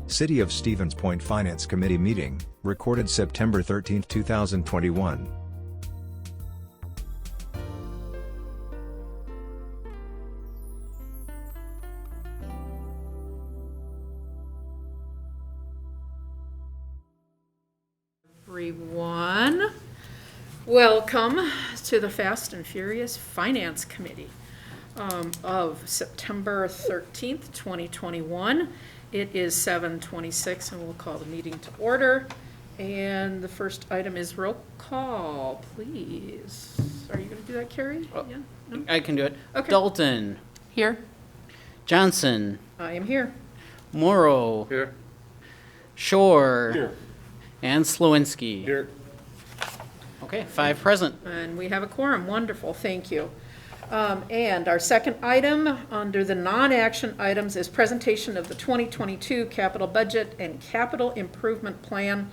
City of Stevens Point Finance Committee meeting, recorded September 13, 2021. Everyone, welcome to the Fast and Furious Finance Committee of September 13th, 2021. It is 7:26 and we'll call the meeting to order. And the first item is roll call, please. Are you going to do that, Carrie? Yeah? No? I can do it. Okay. Dalton. Here. Johnson. I am here. Morrow. Here. Shore. Here. And Slowinski. Here. Okay, 5 present. And we have a quorum. Wonderful, thank you. And our second item under the non-action items is presentation of the 2022 capital budget and capital improvement plan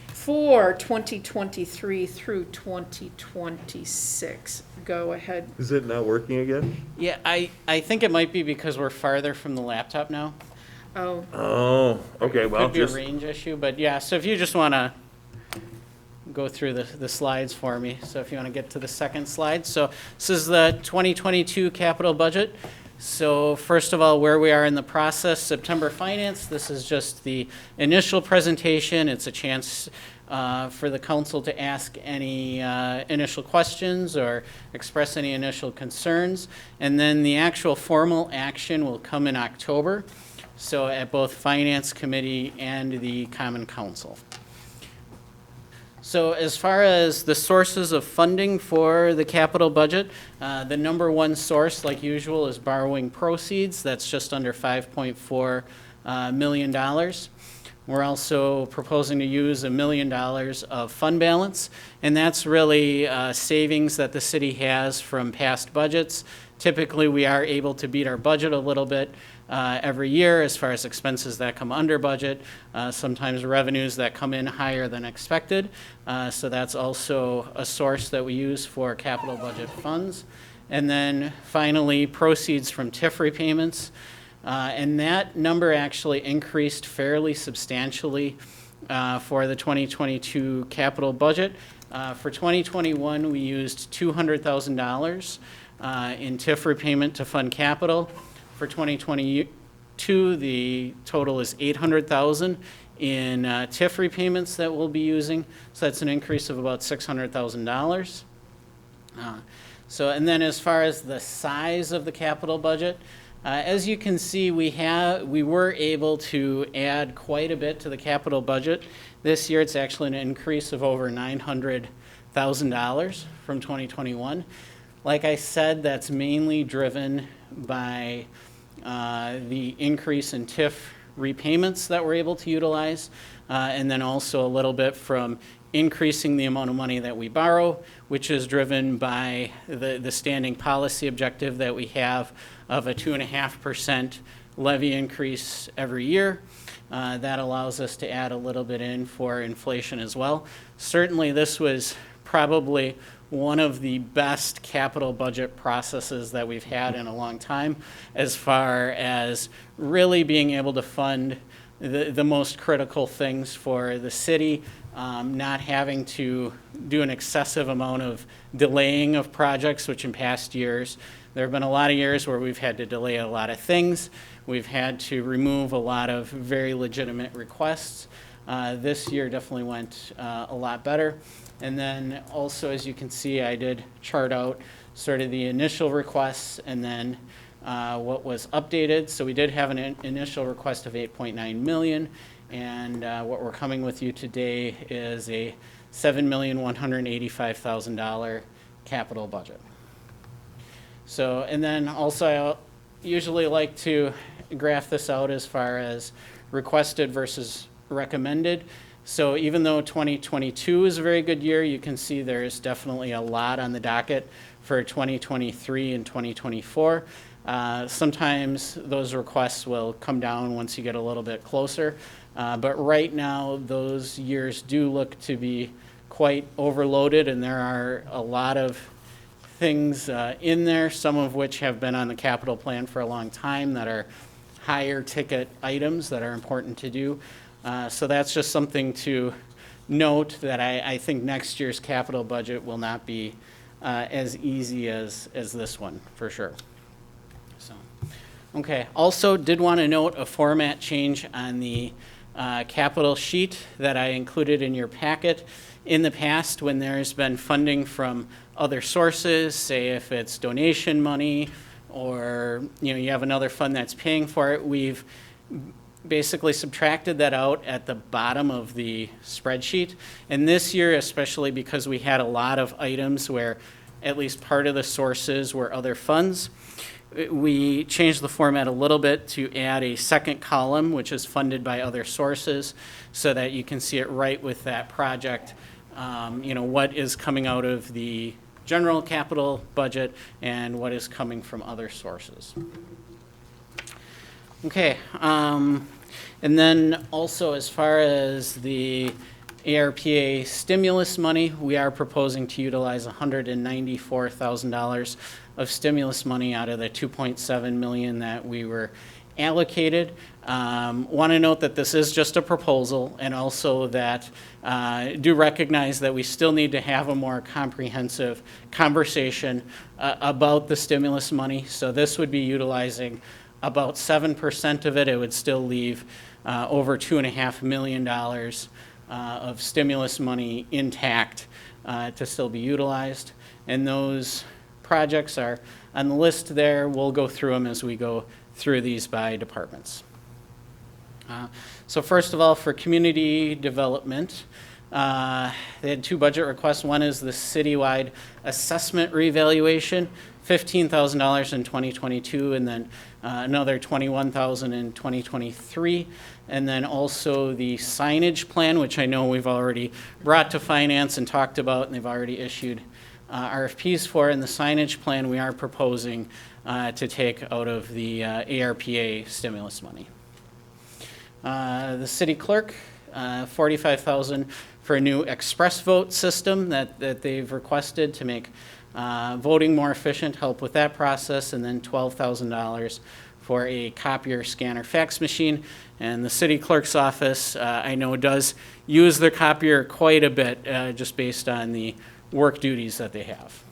for 2023 through 2026. Go ahead. Is it not working again? Yeah, I think it might be because we're farther from the laptop now. Oh, Oh, okay, well, Could be a range issue, but yeah, so if you just want to go through the slides for me. So if you want to get to the second slide. So this is the 2022 capital budget. So first of all, where we are in the process, September Finance, this is just the initial presentation. It's a chance for the council to ask any initial questions or express any initial concerns. And then the actual formal action will come in October. So at both Finance Committee and the Common Council. So as far as the sources of funding for the capital budget, the number one source, like usual, is borrowing proceeds. That's just under $5.4 million. We're also proposing to use $1 million of fund balance, and that's really savings that the city has from past budgets. Typically, we are able to beat our budget a little bit every year as far as expenses that come under budget, sometimes revenues that come in higher than expected. So that's also a source that we use for capital budget funds. And then finally, proceeds from TIF repayments. And that number actually increased fairly substantially for the 2022 capital budget. For 2021, we used $200,000 in TIF repayment to fund capital. For 2022, the total is $800,000 in TIF repayments that we'll be using. So that's an increase of about $600,000. And then as far as the size of the capital budget, as you can see, we were able to add quite a bit to the capital budget. This year, it's actually an increase of over $900,000 from 2021. Like I said, that's mainly driven by the increase in TIF repayments that we're able to utilize, and then also a little bit from increasing the amount of money that we borrow, which is driven by the standing policy objective that we have of a 2.5% levy increase every year. That allows us to add a little bit in for inflation as well. Certainly this was probably one of the best capital budget processes that we've had in a long time, as far as really being able to fund the most critical things for the city, not having to do an excessive amount of delaying of projects, which in past years, there have been a lot of years where we've had to delay a lot of things. We've had to remove a lot of very legitimate requests. This year definitely went a lot better. And then also, as you can see, I did chart out sort of the initial requests and then what was updated. So we did have an initial request of $8.9 million, and what we're coming with you today is a $7,185,000 capital budget. So, and then also I usually like to graph this out as far as requested versus recommended. So even though 2022 is a very good year, you can see there's definitely a lot on the docket for 2023 and 2024. Sometimes those requests will come down once you get a little bit closer. But right now, those years do look to be quite overloaded, and there are a lot of things in there, some of which have been on the capital plan for a long time that are higher ticket items that are important to do. So that's just something to note, that I think next year's capital budget will not be as easy as this one, for sure. So, okay. Also, did want to note a format change on the capital sheet that I included in your packet. In the past, when there's been funding from other sources, say if it's donation money or you have another fund that's paying for it, we've basically subtracted that out at the bottom of the spreadsheet. And this year, especially because we had a lot of items where at least part of the sources were other funds, we changed the format a little bit to add a second column, which is funded by other sources, so that you can see it right with that project, what is coming out of the general capital budget and what is coming from other sources. Okay, and then also as far as the ARPA stimulus money, we are proposing to utilize $194,000 of stimulus money out of the $2.7 million that we were allocated. Want to note that this is just a proposal, and also that do recognize that we still need to have a more comprehensive conversation about the stimulus money. So this would be utilizing about 7% of it. It would still leave over $2.5 million of stimulus money intact to still be utilized. And those projects are on the list there. We'll go through them as we go through these by departments. So first of all, for community development, they had two budget requests. One is the citywide assessment revaluation, $15,000 in 2022, and then another $21,000 in 2023. And then also the signage plan, which I know we've already brought to finance and talked about, and they've already issued RFPs for. In the signage plan, we are proposing to take out of the ARPA stimulus money. The city clerk, $45,000 for a new express vote system that they've requested to make voting more efficient, help with that process, and then $12,000 for a copier, scanner, fax machine. And the city clerk's office, I know, does use their copier quite a bit, just based on the work duties that they have.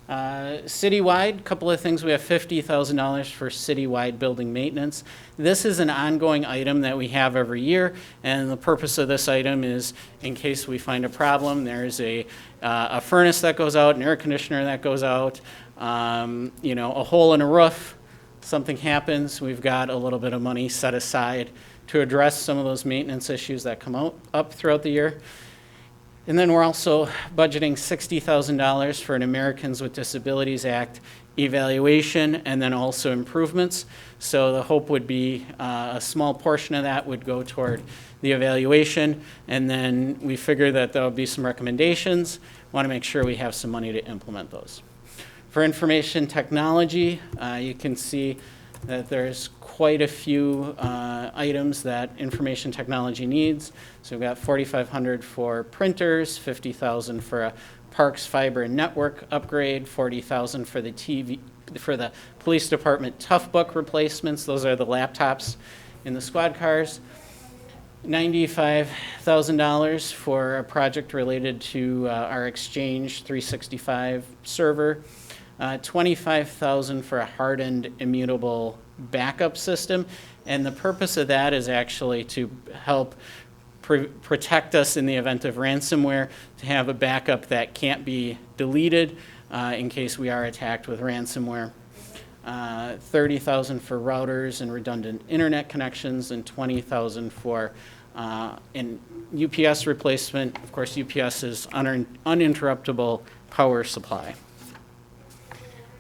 Citywide, a couple of things. We have $50,000 for citywide building maintenance. This is an ongoing item that we have every year, and the purpose of this item is in case we find a problem. There's a furnace that goes out, an air conditioner that goes out, a hole in a roof, something happens, we've got a little bit of money set aside to address some of those maintenance issues that come up throughout the year. And then we're also budgeting $60,000 for an Americans with Disabilities Act evaluation and then also improvements. So the hope would be a small portion of that would go toward the evaluation, and then we figure that there will be some recommendations. Want to make sure we have some money to implement those. For information technology, you can see that there's quite a few items that information technology needs. So we've got $4,500 for printers, $50,000 for a Parks fiber and network upgrade, $40,000 for the police department tough book replacements. Those are the laptops in the squad cars. $95,000 for a project related to our Exchange 365 server. $25,000 for a hardened immutable backup system, and the purpose of that is actually to help protect us in the event of ransomware, to have a backup that can't be deleted in case we are attacked with ransomware. $30,000 for routers and redundant internet connections, and $20,000 for an UPS replacement. Of course, UPS is uninterruptible power supply.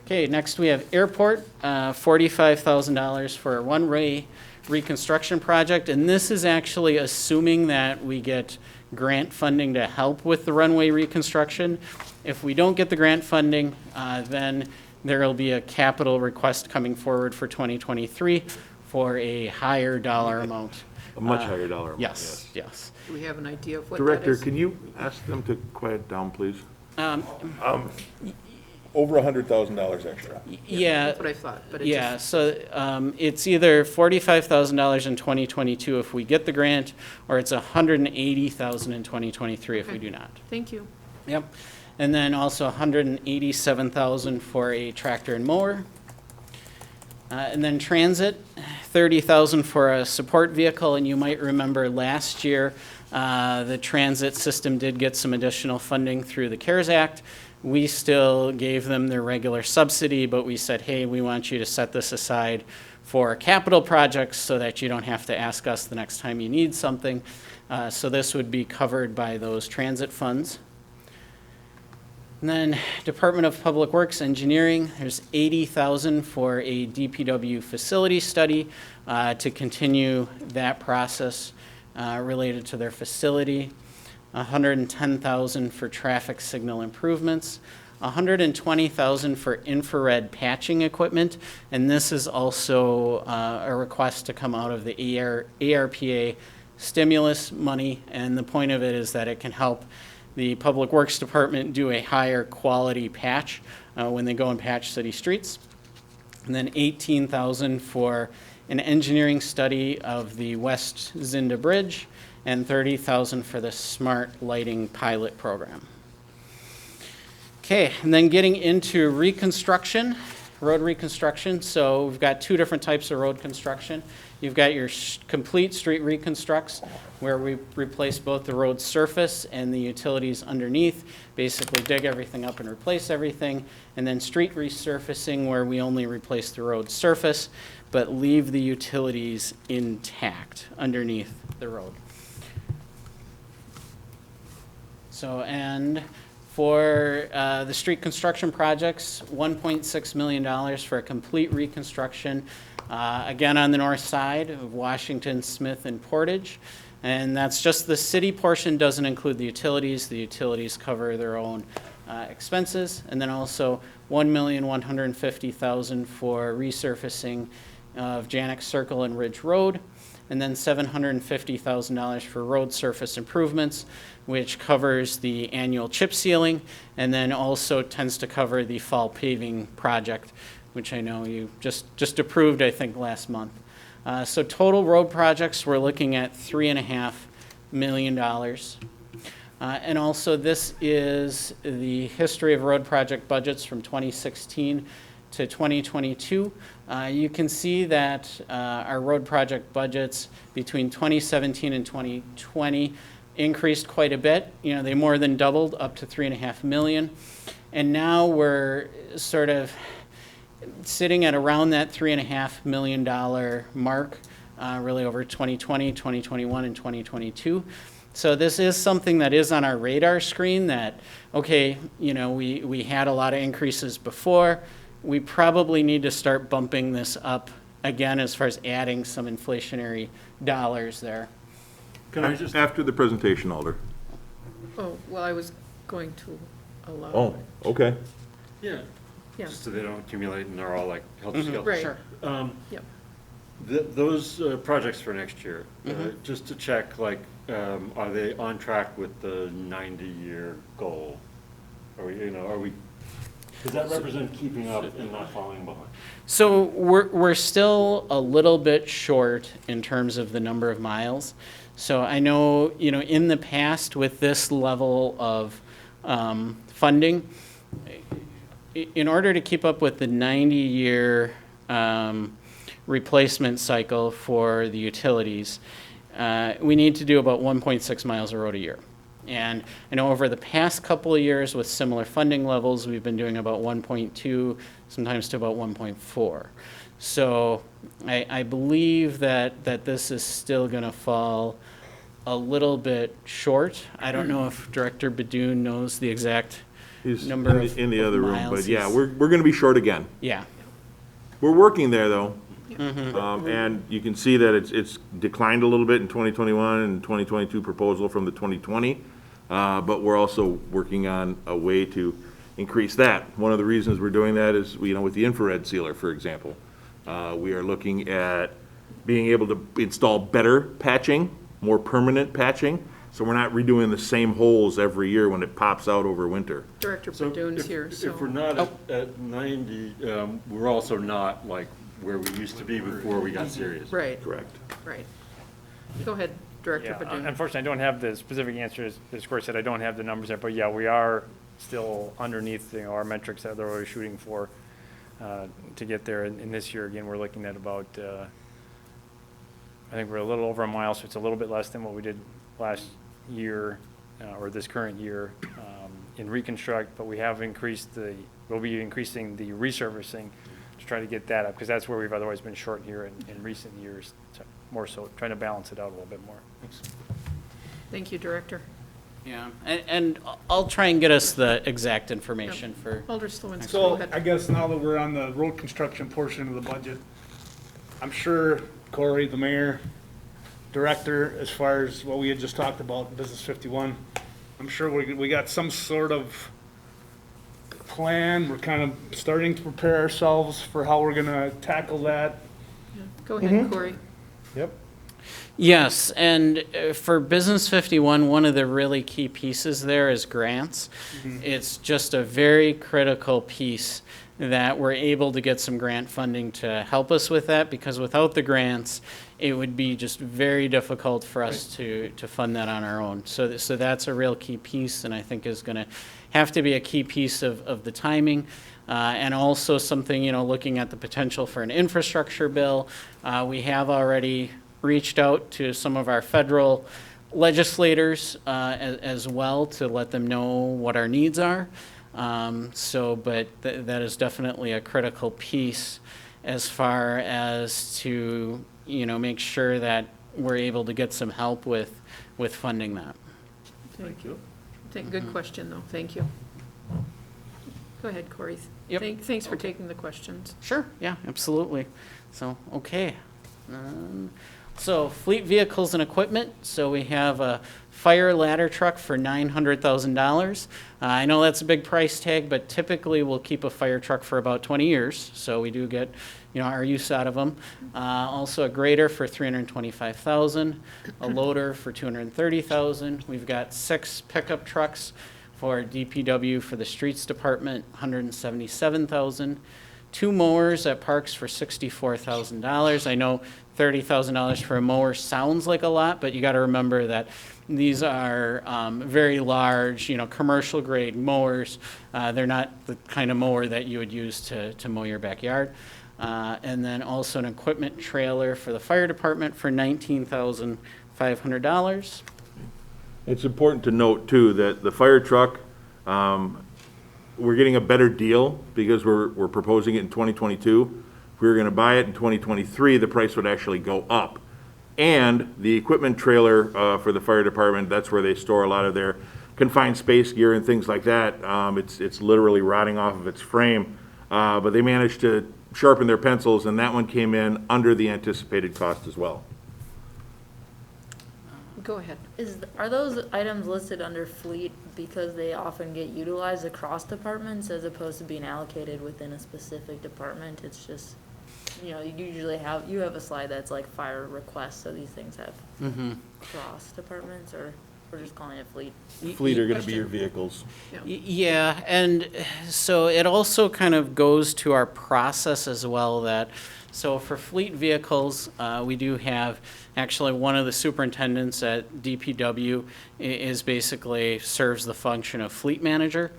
Okay, next we have airport, $45,000 for a runway reconstruction project, and this is actually assuming that we get grant funding to help with the runway reconstruction. If we don't get the grant funding, then there will be a capital request coming forward for 2023 for a higher dollar amount. A much higher dollar amount. Yes, yes. Do we have an idea of what that Director, is? can you ask them to quiet down, please? over $100,000 extra. Yeah. That's what I thought, but it Yeah, just, so it's either $45,000 in 2022 if we get the grant, or it's $180,000 in 2023 if we do not. thank you. Yep. And then also $187,000 for a tractor and mower. And then transit, $30,000 for a support vehicle. And you might remember last year, the transit system did get some additional funding through the CARES Act. We still gave them their regular subsidy, but we said, hey, we want you to set this aside for capital projects so that you don't have to ask us the next time you need something. So this would be covered by those transit funds. And then Department of Public Works Engineering, there's $80,000 for a DPW facility study to continue that process related to their facility. $110,000 for traffic signal improvements, $120,000 for infrared patching equipment, and this is also a request to come out of the ARPA stimulus money, and the point of it is that it can help the Public Works Department do a higher quality patch when they go and patch city streets. And then $18,000 for an engineering study of the West Zinda Bridge, and $30,000 for the smart lighting pilot program. Okay, and then getting into reconstruction, road reconstruction. So we've got two different types of road construction. You've got your complete street reconstructs, where we replace both the road surface and the utilities underneath, basically dig everything up and replace everything. And then street resurfacing, where we only replace the road surface, but leave the utilities intact underneath the road. So, and for the street construction projects, $1.6 million for a complete reconstruction, again on the north side of Washington, Smith, and Portage. And that's just the city portion, doesn't include the utilities. The utilities cover their own expenses. And then also $1,150,000 for resurfacing of Janik Circle and Ridge Road. And then $750,000 for road surface improvements, which covers the annual chip sealing, and then also tends to cover the fall paving project, which I know you just approved, I think, last month. So total road projects, we're looking at $3.5 million. And also this is the history of road project budgets from 2016 to 2022. You can see that our road project budgets between 2017 and 2020 increased quite a bit. You know, they more than doubled, up to $3.5 million. And now we're sort of sitting at around that $3.5 million mark, really over 2020, 2021, and 2022. So this is something that is on our radar screen that, okay, you know, we had a lot of increases before. We probably need to start bumping this up again as far as adding some inflationary dollars there. Can I just, After the presentation, Alder. Oh, well, I was going to allow. Oh, okay. yeah, Yeah, just so they don't accumulate and they're all like helter-skelter. right, Sure. yep. Those projects for next year, just to check, like, are they on track with the 90-year goal? Are we, does that represent keeping up and not falling behind? So we're still a little bit short in terms of the number of miles. So I know, you know, in the past with this level of funding, in order to keep up with the 90-year replacement cycle for the utilities, we need to do about 1.6 miles of road a year. And I know over the past couple of years with similar funding levels, we've been doing about 1.2, sometimes to about 1.4. So I believe that this is still going to fall a little bit short. I don't know if Director Badoon knows the exact He's number of in the other room, miles but yeah, he's- we're going to be short again. Yeah. We're working there, though. And you can see that it's declined a little bit in 2021 and 2022 proposal from the 2020. But we're also working on a way to increase that. One of the reasons we're doing that is, you know, with the infrared sealer, for example. We are looking at being able to install better patching, more permanent patching, So we're not redoing the same holes every year when it pops out over winter. Director So Padoon's here, if so. we're not at 90, we're also not like where we used to be before we got serious. Right, Correct. right. Go ahead, Director Yeah, Padoon. unfortunately, I don't have the specific answers, as Corey said, I don't have the numbers there, but yeah, we are still underneath, our metrics that they're always shooting for, to get there. And this year, again, we're looking at about, I think we're a little over a mile, so it's a little bit less than what we did last year, or this current year, in Reconstruct, but we have we'll be increasing the resurfacing to try to get that up, because that's where we've otherwise been short here in recent years, more so trying to balance it out a little bit more. Thank you, Director. Yeah, and I'll try and get us the exact information for, Alder Slowinsky, go So I ahead. guess now that we're on the road construction portion of the budget, I'm sure Corey, the mayor, director, as far as what we had just talked about, Business 51, I'm sure we got some sort of plan. We're kind of starting to prepare ourselves for how we're gonna tackle that. Go ahead, Corey. Yep. yes, and for Business 51, one of the really key pieces there is grants. It's just a very critical piece that we're able to get some grant funding to help us with that, because without the grants, it would be just very difficult for us to fund that on our own. So that's a real key piece, and I think is gonna have to be a key piece of the timing. And also something, looking at the potential for an infrastructure bill. We have already reached out to some of our federal legislators as well to let them know what our needs are. But that is definitely a critical piece as far as to, make sure that we're able to get some help with funding that. Thank you. Good question, though. Thank you. Go ahead, Corey. Yep. Thanks for taking the questions. Sure, yeah, absolutely. So, okay. So fleet vehicles and equipment, so we have a fire ladder truck for $900,000. I know that's a big price tag, but typically we'll keep a fire truck for about 20 years, so we do get, our use out of them. Also a grader for $325,000, a loader for $230,000. We've got 6 pickup trucks for DPW for the streets department, $177,000. 2 mowers at Parks for $64,000. I know $30,000 for a mower sounds like a lot, but you got to remember that these are very large, commercial grade mowers. They're not the kind of mower that you would use to mow your backyard. And then also an equipment trailer for the fire department for $19,500. It's important to note, too, that the fire truck, we're getting a better deal because we're proposing it in 2022. If we were going to buy it in 2023, the price would actually go up. And the equipment trailer for the fire department, that's where they store a lot of their confined space gear and things like that. It's literally rotting off of its frame. But they managed to sharpen their pencils, and that one came in under the anticipated cost as well. Go ahead. Are those items listed under fleet because they often get utilized across departments as opposed to being allocated within a specific department? It's just, you usually have a slide that's like fire requests, so these things have cross departments, or we're just calling it fleet? Fleet are going to be your vehicles. Yeah, and so it also kind of goes to our process as well that, so for fleet vehicles, we do have, actually one of the superintendents at DPW is basically serves the function of fleet manager.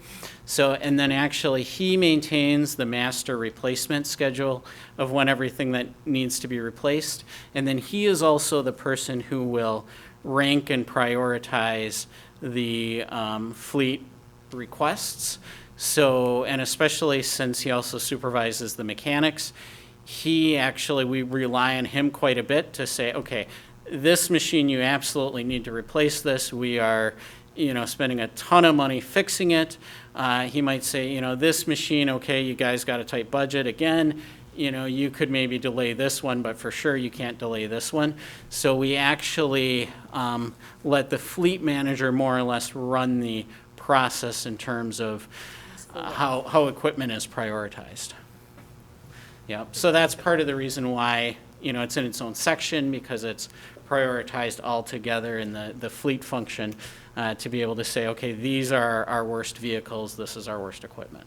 So, and then actually he maintains the master replacement schedule of when everything that needs to be replaced. And then he is also the person who will rank and prioritize the fleet requests. So, and especially since he also supervises the mechanics, we rely on him quite a bit to say, okay, this machine, you absolutely need to replace this. We are, spending a ton of money fixing it. He might say, this machine, okay, you guys got a tight budget. Again, you could maybe delay this one, but for sure you can't delay this one. So we actually let the fleet manager more or less run the process in terms of how equipment is prioritized. Yeah, so that's part of the reason why, it's in its own section, because it's prioritized all together in the fleet function to be able to say, okay, these are our worst vehicles, this is our worst equipment.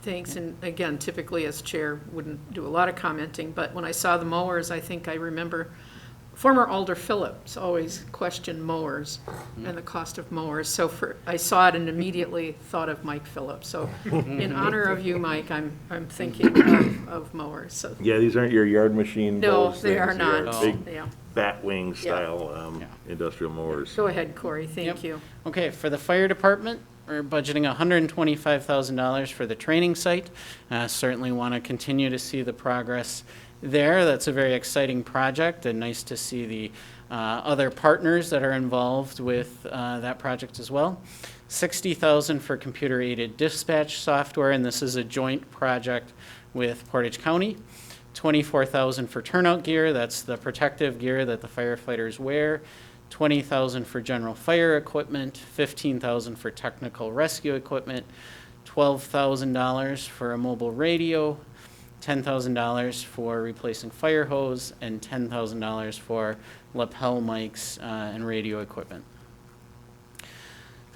Thanks, and again, typically as chair, wouldn't do a lot of commenting, but when I saw the mowers, I think I remember former Alder Phillips always questioned mowers and the cost of mowers, so I saw it and immediately thought of Mike Phillips. So in honor of you, Mike, I'm thinking of mowers, so. Yeah, these aren't your yard machine No, Bose they are things. not. Big Yeah. bat wing Yeah. style industrial mowers. Go ahead, Corey, thank Yep. you. Okay, for the fire department, we're budgeting $125,000 for the training site. Certainly want to continue to see the progress there. That's a very exciting project, and nice to see the other partners that are involved with that project as well. $60,000 for computer-aided dispatch software, and this is a joint project with Portage County. $24,000 for turnout gear, that's the protective gear that the firefighters wear. $20,000 for general fire equipment, $15,000 for technical rescue equipment, $12,000 for a mobile radio, $10,000 for replacing fire hose, and $10,000 for lapel mics and radio equipment.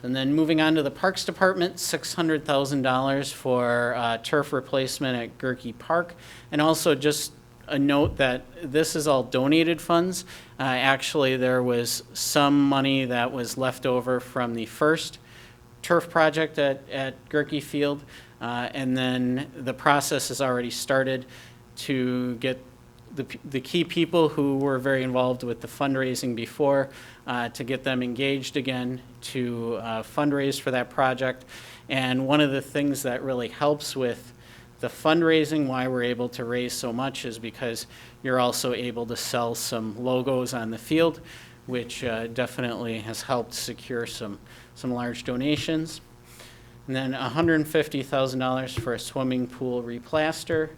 And then moving on to the Parks Department, $600,000 for turf replacement at Gerke Park. And also just a note that this is all donated funds. Actually, there was some money that was left over from the first turf project at Gerke Field. And then the process has already started to get the key people who were very involved with the fundraising before to get them engaged again to fundraise for that project. And one of the things that really helps with the fundraising, why we're able to raise so much, is because you're also able to sell some logos on the field, which definitely has helped secure some large donations. And then $150,000 for a swimming pool replaster,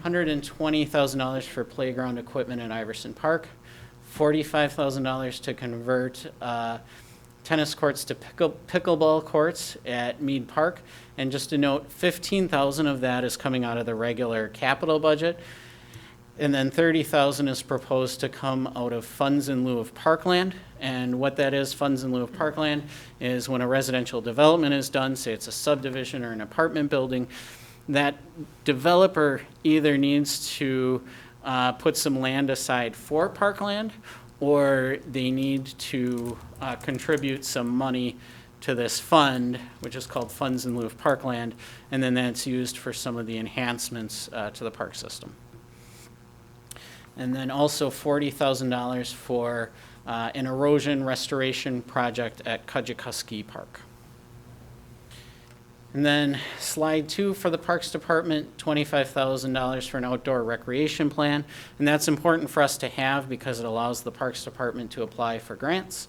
$120,000 for playground equipment at Iverson Park, $45,000 to convert tennis courts to pickleball courts at Mead Park. And just a note, $15,000 of that is coming out of the regular capital budget. And then $30,000 is proposed to come out of funds in lieu of parkland. And what that is, funds in lieu of parkland, is when a residential development is done, say it's a subdivision or an apartment building, that developer either needs to put some land aside for parkland, or they need to contribute some money to this fund, which is called funds in lieu of parkland, and then that's used for some of the enhancements to the park system. And then also $40,000 for an erosion restoration project at Kudjikuski Park. And then slide 2 for the Parks Department, $25,000 for an outdoor recreation plan. And that's important for us to have because it allows the Parks Department to apply for grants.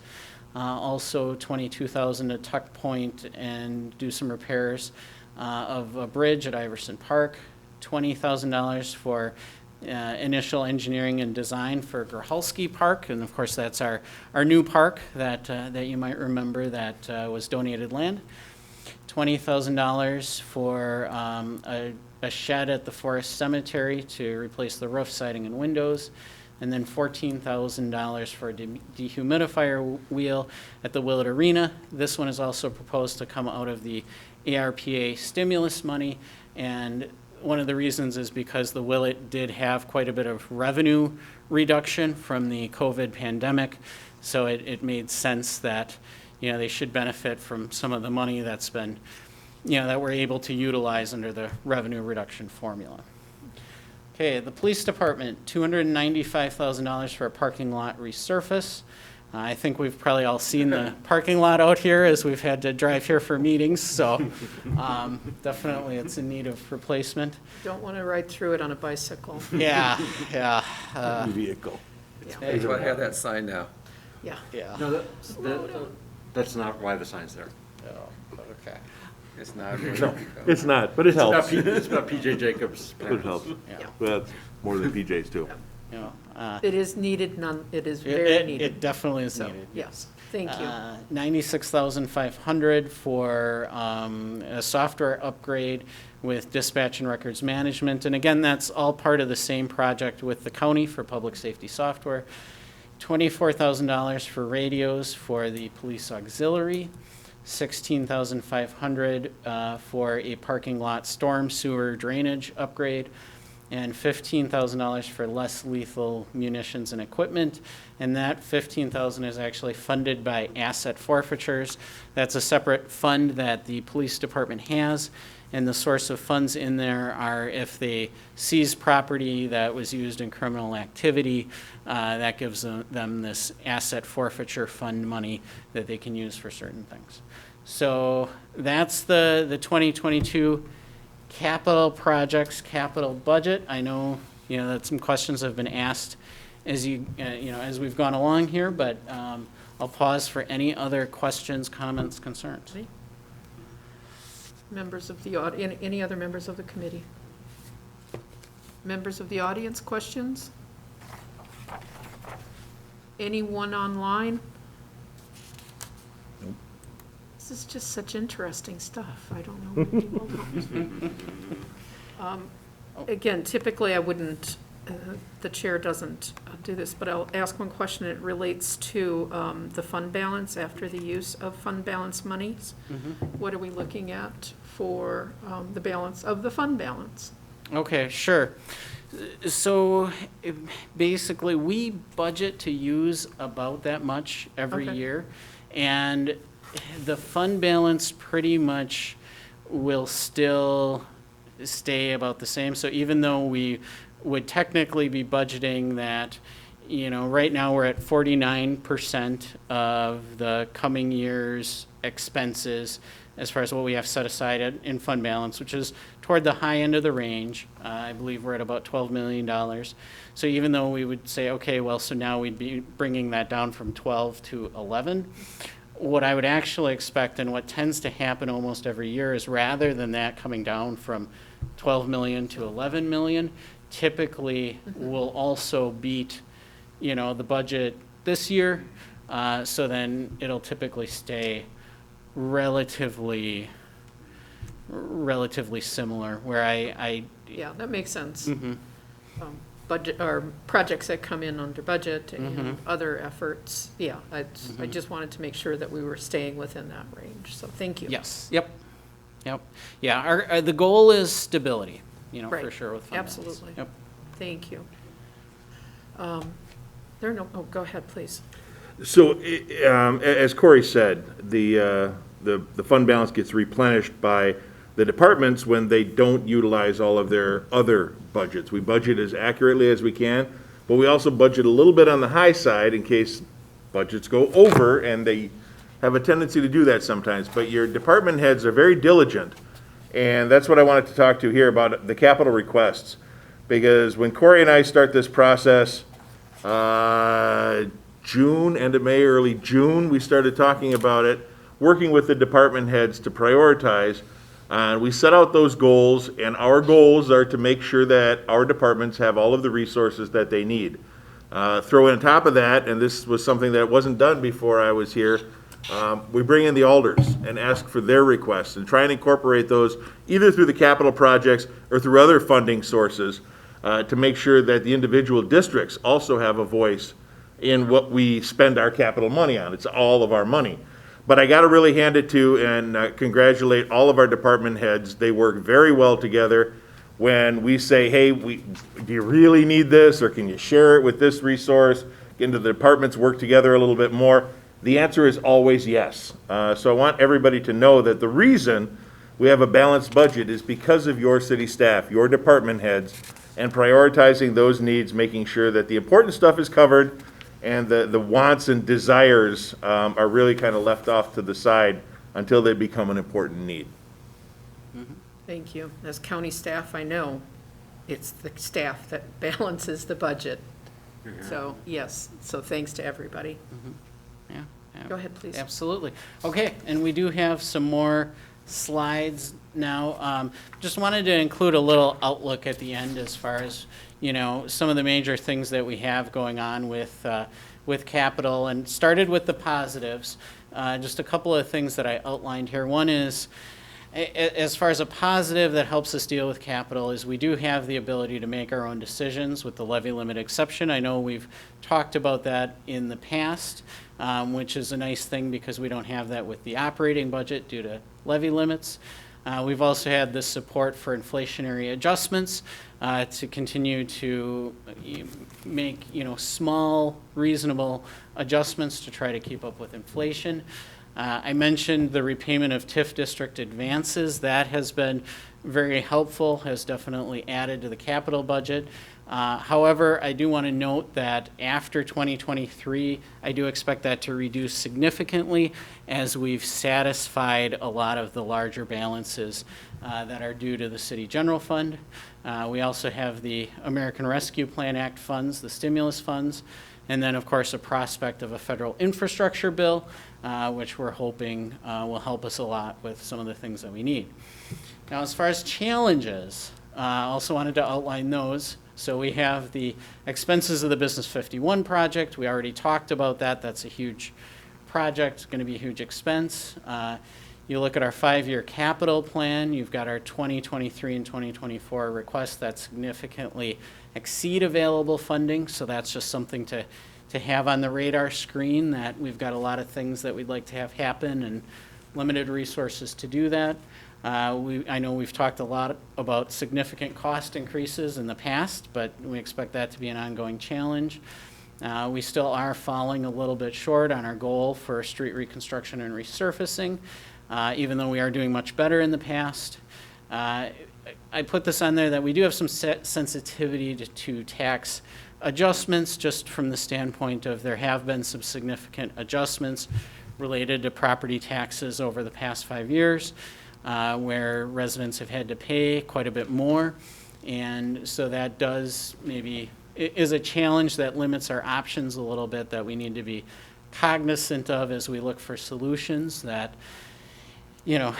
Also $22,000 to Tuck Point and do some repairs of a bridge at Iverson Park. $20,000 for initial engineering and design for Grhalski Park. And of course, that's our new park that you might remember that was donated land. $20,000 for a shed at the Forest Cemetery to replace the roof, siding, and windows. And then $14,000 for a dehumidifier wheel at the Willett Arena. This one is also proposed to come out of the ARPA stimulus money. And one of the reasons is because the Willett did have quite a bit of revenue reduction from the COVID pandemic. So it made sense that they should benefit from some of the money that's been, that we're able to utilize under the revenue reduction formula. Okay, the police department, $295,000 for a parking lot resurface. I think we've probably all seen the parking lot out here as we've had to drive here for meetings, so definitely it's in need of replacement. Don't want to ride through it on a bicycle. Yeah. Vehicle. That's why I have that sign now. Yeah. No, that's not why the sign's there. Okay. It's not. No, it's not, but it helps. It's about PJ Jacobs' It parents. helps. Yeah. Well, that's more than PJ's too. It is needed, it is very needed. It definitely is So, needed. yes, thank you. $96,500 for a software upgrade with dispatch and records management. And again, that's all part of the same project with the county for public safety software. $24,000 for radios for the police auxiliary, $16,500 for a parking lot storm sewer drainage upgrade, and $15,000 for less lethal munitions and equipment. And that $15,000 is actually funded by asset forfeitures. That's a separate fund that the police department has. And the source of funds in there are if they seize property that was used in criminal activity, that gives them this asset forfeiture fund money that they can use for certain things. So that's the 2022 capital projects, capital budget. I know, that some questions have been asked as as we've gone along here, but I'll pause for any other questions, comments, concerns. Members of the any other members of the committee? Members of the audience, questions? Anyone online? This is just such interesting stuff. I don't know. Again, typically I wouldn't, the chair doesn't do this, but I'll ask one question. It relates to the fund balance after the use of fund balance monies. What are we looking at for the balance of the fund balance? Okay, sure. So basically, we budget to use about that much every Okay. year. And the fund balance pretty much will still stay about the same. So even though we would technically be budgeting that, right now we're at 49% of the coming year's expenses as far as what we have set aside in fund balance, which is toward the high end of the range. I believe we're at about $12 million. So even though we would say, okay, well, so now we'd be bringing that down from 12 to 11, what I would actually expect, and what tends to happen almost every year, is rather than that coming down from 12 million to 11 million, typically we'll also beat, the budget this year. So then it'll typically stay relatively similar, where I Yeah, that makes sense. Budget, or projects that come in under budget and other efforts. Yeah, I just wanted to make sure that we were staying within that range, so thank you. yes, yep. Yeah, the goal is stability, for Right. sure with fund balance. Absolutely. Yep. Thank you. Go ahead, please. So, as Corey said, the fund balance gets replenished by the departments when they don't utilize all of their other budgets. We budget as accurately as we can, but we also budget a little bit on the high side in case budgets go over, and they have a tendency to do that sometimes. But your department heads are very diligent, and that's what I wanted to talk to here about the capital requests. Because when Corey and I start this process, June, end of May, early June, we started talking about it, working with the department heads to prioritize. We set out those goals, and our goals are to make sure that our departments have all of the resources that they need. Throw in on top of that, and this was something that wasn't done before I was here, we bring in the alders and ask for their requests and try and incorporate those either through the capital projects or through other funding sources to make sure that the individual districts also have a voice in what we spend our capital money on. It's all of our money. But I got to really hand it to and congratulate all of our department heads. They work very well together. When we say, hey, do you really need this, or can you share it with this resource? Get into the departments, work together a little bit more. The answer is always yes. So I want everybody to know that the reason we have a balanced budget is because of your city staff, your department heads, and prioritizing those needs, making sure that the important stuff is covered and the wants and desires are really kind of left off to the side until they become an important need. Thank you. As county staff, I know it's the staff that balances the budget. So, yes, so thanks to everybody. Yeah. Go ahead, please. Absolutely. Okay, and we do have some more slides now. Just wanted to include a little outlook at the end as far as, some of the major things that we have going on with capital, and started with the positives. Just a couple of things that I outlined here. One is As far as a positive that helps us deal with capital is we do have the ability to make our own decisions with the levy limit exception. I know we've talked about that in the past, which is a nice thing because we don't have that with the operating budget due to levy limits. We've also had this support for inflationary adjustments to continue to make, small, reasonable adjustments to try to keep up with inflation. I mentioned the repayment of TIF district advances. That has been very helpful, has definitely added to the capital budget. However, I do want to note that after 2023, I do expect that to reduce significantly as we've satisfied a lot of the larger balances that are due to the City General Fund. We also have the American Rescue Plan Act funds, the stimulus funds, and then, of course, a prospect of a federal infrastructure bill, which we're hoping will help us a lot with some of the things that we need. Now, as far as challenges, I also wanted to outline those. So we have the expenses of the Business 51 project. We already talked about that. That's a huge project. It's going to be a huge expense. You look at our 5-year capital plan, you've got our 2023 and 2024 requests that significantly exceed available funding. So that's just something to have on the radar screen, that we've got a lot of things that we'd like to have happen and limited resources to do that. I know we've talked a lot about significant cost increases in the past, but we expect that to be an ongoing challenge. We still are falling a little bit short on our goal for street reconstruction and resurfacing, even though we are doing much better in the past. I put this on there that we do have some sensitivity to tax adjustments, just from the standpoint of there have been some significant adjustments related to property taxes over the past 5 years, where residents have had to pay quite a bit more. And so that is a challenge that limits our options a little bit, that we need to be cognizant of as we look for solutions. That,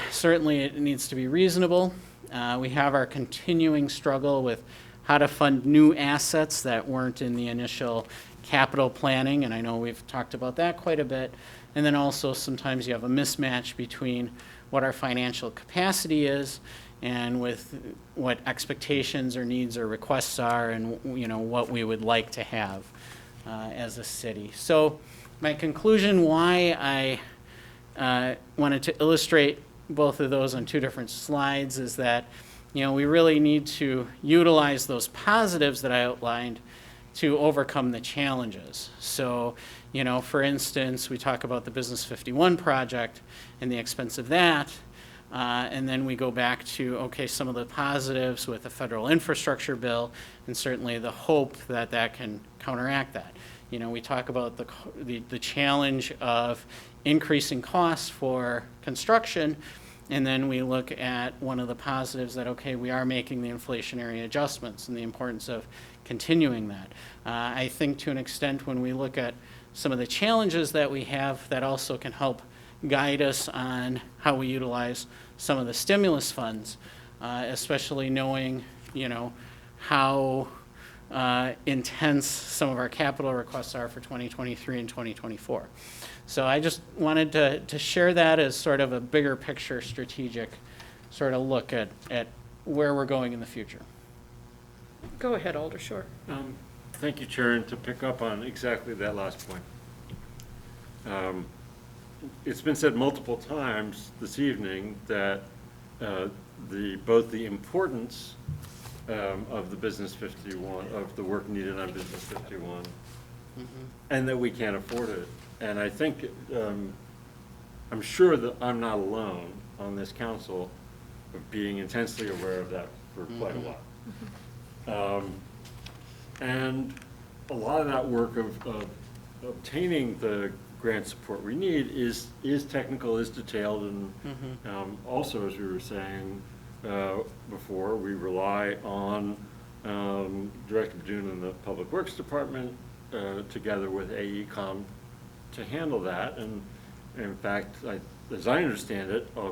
certainly it needs to be reasonable. We have our continuing struggle with how to fund new assets that weren't in the initial capital planning, and I know we've talked about that quite a bit. And then also sometimes you have a mismatch between what our financial capacity is and with what expectations or needs or requests are, and what we would like to have as a city. So my conclusion, why I wanted to illustrate both of those on 2 different slides, is that we really need to utilize those positives that I outlined to overcome the challenges. So, for instance, we talk about the Business 51 project and the expense of that, and then we go back to, some of the positives with the federal infrastructure bill, and certainly the hope that that can counteract that. We talk about the challenge of increasing costs for construction, and then we look at one of the positives that, we are making the inflationary adjustments and the importance of continuing that. I think to an extent, when we look at some of the challenges that we have, that also can help guide us on how we utilize some of the stimulus funds, especially knowing, how intense some of our capital requests are for 2023 and 2024. So I just wanted to share that as sort of a bigger picture strategic sort of look at where we're going in the future. Go ahead, Aldershore. Thank you, Chair, and to pick up on exactly that last point. It's been said multiple times this evening that both the importance of the Business 51, of the work needed on Business 51, and that we can't afford it. And I think, I'm sure that I'm not alone on this council of being intensely aware of that for quite a while. And a lot of that work of obtaining the grant support we need is technical, is detailed, and also, as we were saying before, we rely on Director Dune and the Public Works Department together with AECom to handle that. And in fact, as I understand it, a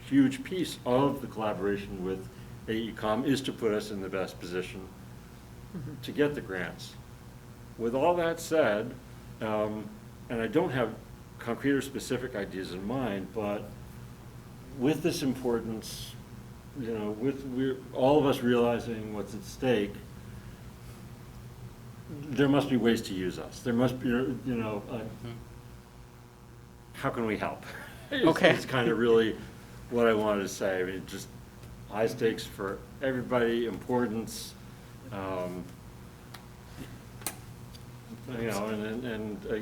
huge piece of the collaboration with AECom is to put us in the best position to get the grants. With all that said, and I don't have concrete or specific ideas in mind, but with this importance, all of us realizing what's at stake, there must be ways to use us. There must be, how can we help? Okay. It's kind of really what I wanted to say. I mean, just high stakes for everybody, importance, and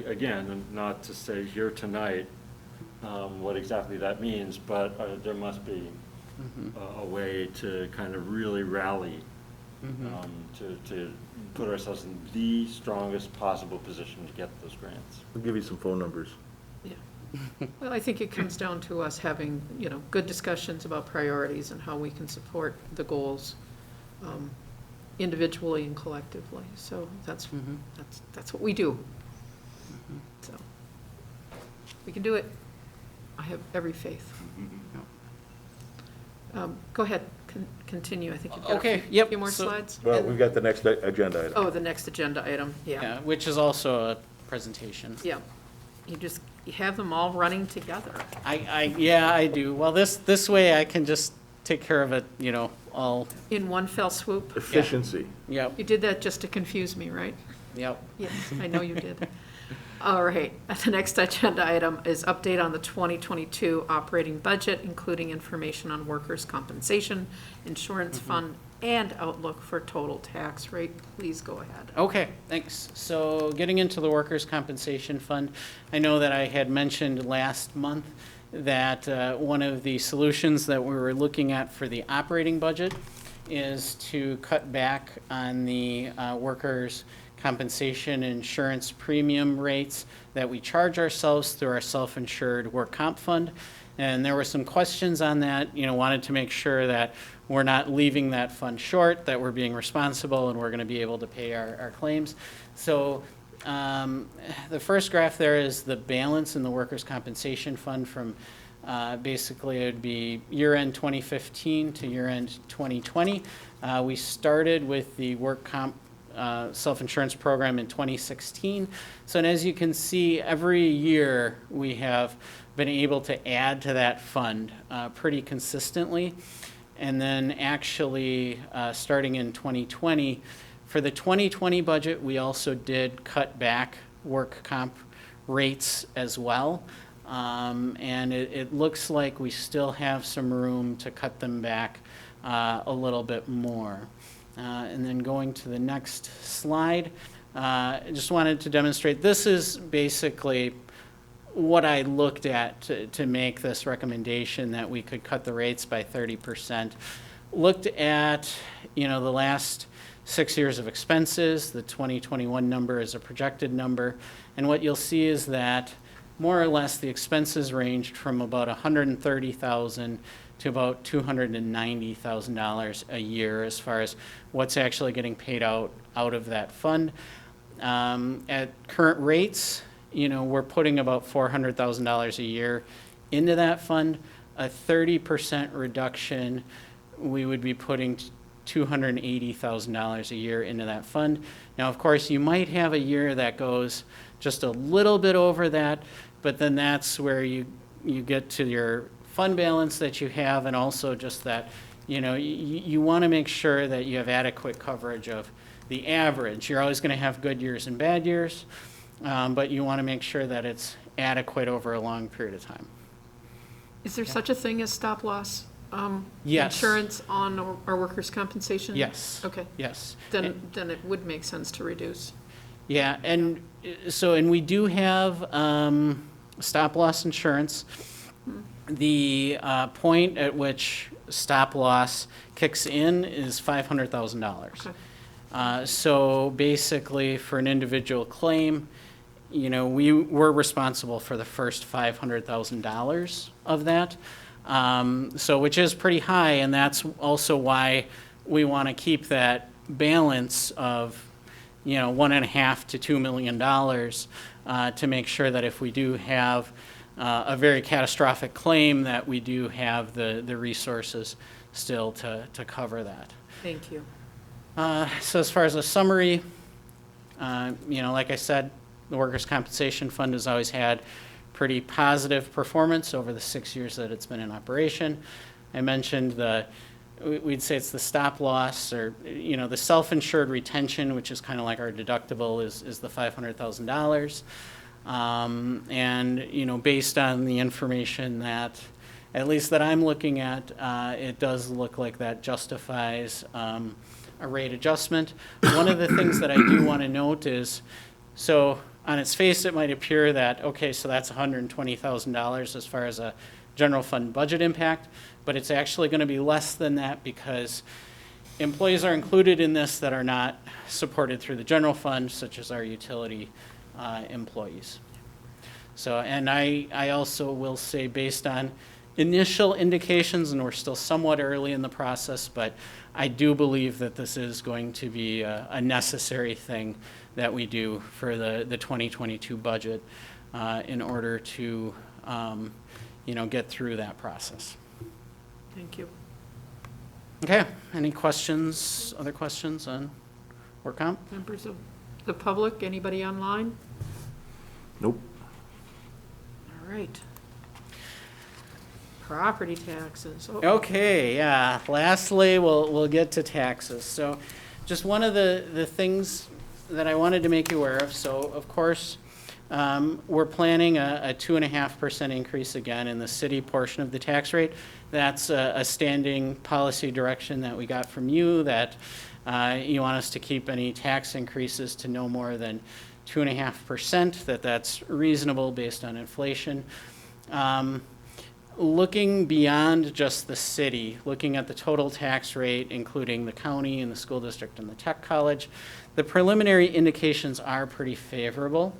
again, and not to say here tonight what exactly that means, but there must be a way to kind of really rally to put ourselves in the strongest possible position to get those grants. We'll give you some phone numbers. Yeah. Well, I think it comes down to us having, good discussions about priorities and how we can support the goals individually and collectively. So that's what we do. So we can do it. I have every faith. Go ahead, continue. I think you've got Okay, a yep, few more so- slides. Well, we've got the next agenda item. Oh, the next agenda item, yeah. Yeah, which is also a presentation. Yeah. You have them all running together. I do. Well, this way I can just take care of it, all, In one fell swoop. Efficiency. yep, You did that just to confuse me, right? yep. Yes, I know you did. All right, the next agenda item is update on the 2022 operating budget, including information on workers' compensation, insurance fund, and outlook for total tax rate. Please go ahead. Okay, thanks. So getting into the workers' compensation fund, I know that I had mentioned last month that one of the solutions that we were looking at for the operating budget is to cut back on the workers' compensation insurance premium rates that we charge ourselves through our self-insured work comp fund. And there were some questions on that, wanted to make sure that we're not leaving that fund short, that we're being responsible and we're going to be able to pay our claims. So the first graph there is the balance in the workers' compensation fund from basically it would be year-end 2015 to year-end 2020. We started with the work comp self-insurance program in 2016. So, and as you can see, every year we have been able to add to that fund pretty consistently. And then actually, starting in 2020, for the 2020 budget, we also did cut back work comp rates as well. And it looks like we still have some room to cut them back a little bit more. And then going to the next slide, I just wanted to demonstrate, this is basically what I looked at to make this recommendation that we could cut the rates by 30%. Looked at, the last 6 years of expenses. The 2021 number is a projected number. And what you'll see is that more or less the expenses ranged from about $130,000 to about $290,000 a year as far as what's actually getting paid out of that fund. At current rates, we're putting about $400,000 a year into that fund. A 30% reduction, we would be putting $280,000 a year into that fund. Now, of course, you might have a year that goes just a little bit over that, but then that's where you get to your fund balance that you have, and also just that, you want to make sure that you have adequate coverage of the average. You're always going to have good years and bad years, but you want to make sure that it's adequate over a long period of time. Is there such a thing as stop loss Yes. insurance on our workers' compensation? Yes. Okay. Yes. Then it would make sense to reduce. Yeah, and we do have stop loss insurance. The point at which stop loss kicks in is $500,000. Okay. So basically, for an individual claim, we're responsible for the first $500,000 of that. So which is pretty high, and that's also why we want to keep that balance of, $1.5 to $2 million to make sure that if we do have a very catastrophic claim, that we do have the resources still to cover that. Thank you. So as far as a summary, like I said, the Workers' Compensation Fund has always had pretty positive performance over the 6 years that it's been in operation. I mentioned we'd say it's the stop loss, or, the self-insured retention, which is kind of like our deductible, is the $500,000. And, based on the information that, at least that I'm looking at, it does look like that justifies a rate adjustment. One of the things that I do want to note is, so on its face, it might appear that, okay, so that's $120,000 as far as a general fund budget impact, but it's actually going to be less than that because employees are included in this that are not supported through the general fund, such as our utility employees. So, and I also will say, based on initial indications, and we're still somewhat early in the process, but I do believe that this is going to be a necessary thing that we do for the 2022 budget in order to, get through that process. Thank you. Okay, any questions, other questions on work comp? Members of the public, anybody online? Nope. All right. Property taxes. Oh, Okay, yeah, lastly, we'll get to taxes. So just one of the things that I wanted to make you aware of, so of course, we're planning a 2.5% increase again in the city portion of the tax rate. That's a standing policy direction that we got from you, that you want us to keep any tax increases to no more than 2.5%, that's reasonable based on inflation. Looking beyond just the city, looking at the total tax rate, including the county and the school district and the tech college, the preliminary indications are pretty favorable.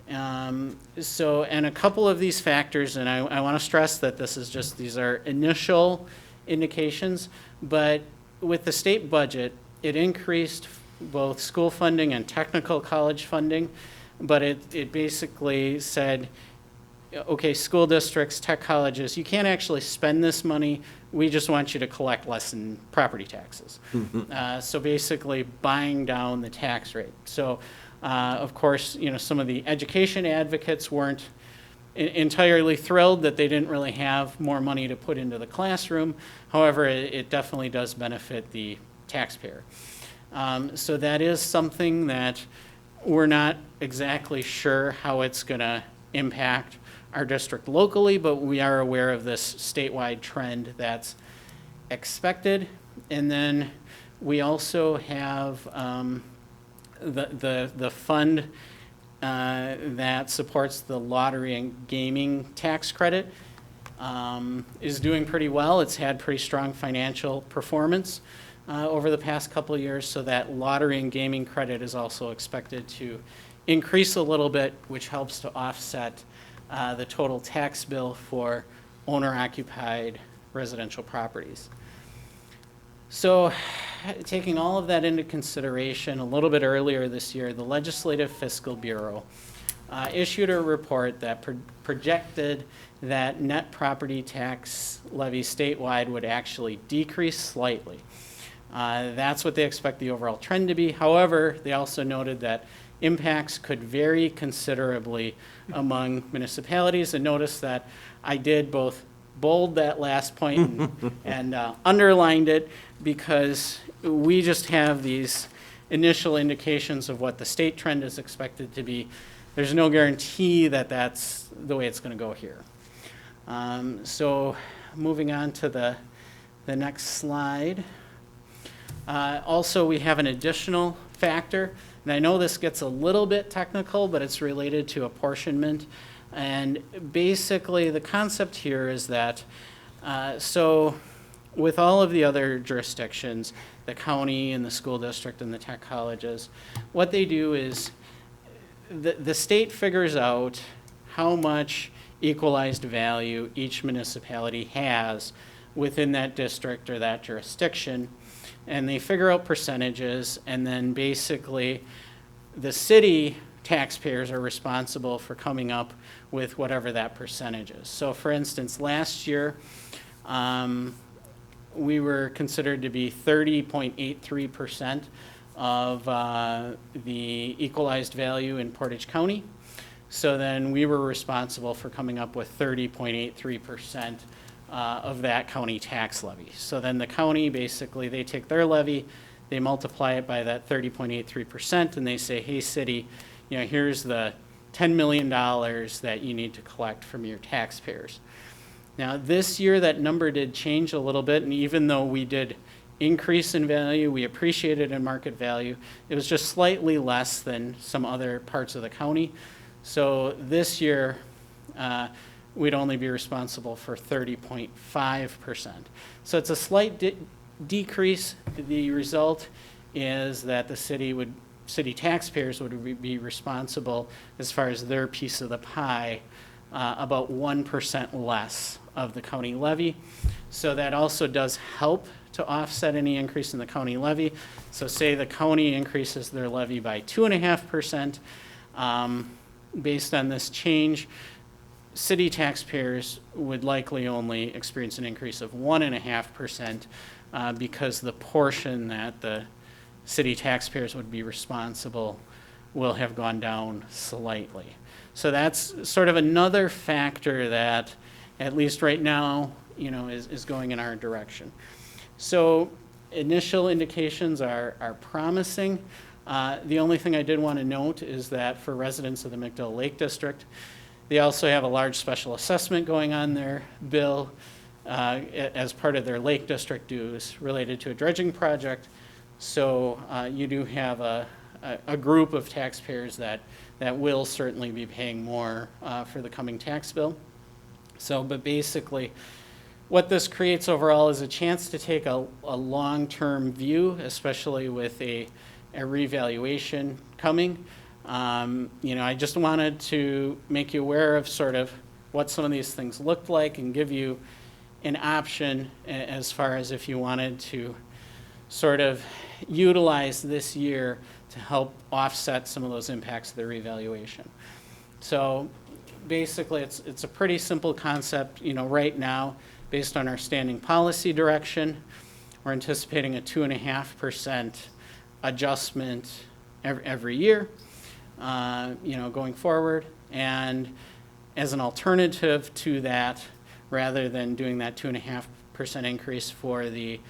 And a couple of these factors, and I want to stress that these are initial indications, but with the state budget, it increased both school funding and technical college funding, but it basically said, okay, school districts, tech colleges, you can't actually spend this money. We just want you to collect less in property taxes. So basically buying down the tax rate. So, of course, some of the education advocates weren't entirely thrilled that they didn't really have more money to put into the classroom. However, it definitely does benefit the taxpayer. So that is something that we're not exactly sure how it's going to impact our district locally, but we are aware of this statewide trend that's expected. And then we also have the fund that supports the lottery and gaming tax credit is doing pretty well. It's had pretty strong financial performance over the past couple of years, so that lottery and gaming credit is also expected to increase a little bit, which helps to offset the total tax bill for owner-occupied residential properties. So, taking all of that into consideration, a little bit earlier this year, the Legislative Fiscal Bureau issued a report that projected that net property tax levy statewide would actually decrease slightly. That's what they expect the overall trend to be. However, they also noted that impacts could vary considerably among municipalities, and notice that I did both bold that last point and underlined it, because we just have these initial indications of what the state trend is expected to be. There's no guarantee that that's the way it's going to go here. So moving on to the next slide. Also, we have an additional factor, and I know this gets a little bit technical, but it's related to apportionment. And basically, the concept here is that, so with all of the other jurisdictions, the county and the school district and the tech colleges, what they do is the state figures out how much equalized value each municipality has within that district or that jurisdiction, and they figure out percentages, and then basically the city taxpayers are responsible for coming up with whatever that percentage is. So for instance, last year, we were considered to be 30.83% of the equalized value in Portage County. So then we were responsible for coming up with 30.83% of that county tax levy. So then the county, basically, they take their levy, they multiply it by that 30.83%, and they say, hey, city, here's the $10 million that you need to collect from your taxpayers. Now, this year, that number did change a little bit, and even though we did increase in value, we appreciated in market value, it was just slightly less than some other parts of the county. So this year, we'd only be responsible for 30.5%. So it's a slight decrease. The result is that the city taxpayers would be responsible, as far as their piece of the pie, about 1% less of the county levy. So that also does help to offset any increase in the county levy. So say the county increases their levy by 2.5%. Based on this change, city taxpayers would likely only experience an increase of 1.5% because the portion that the city taxpayers would be responsible will have gone down slightly. So that's sort of another factor that, at least right now, is going in our direction. So initial indications are promising. The only thing I did want to note is that for residents of the McDowell Lake District, they also have a large special assessment going on their bill as part of their Lake District dues related to a dredging project. So you do have a group of taxpayers that will certainly be paying more for the coming tax bill. So, but basically, what this creates overall is a chance to take a long-term view, especially with a revaluation coming. I just wanted to make you aware of sort of what some of these things looked like and give you an option as far as if you wanted to sort of utilize this year to help offset some of those impacts of the revaluation. So basically, it's a pretty simple concept. Right now, based on our standing policy direction, we're anticipating a 2.5% adjustment every year, going forward. And as an alternative to that, rather than doing that 2.5% increase for the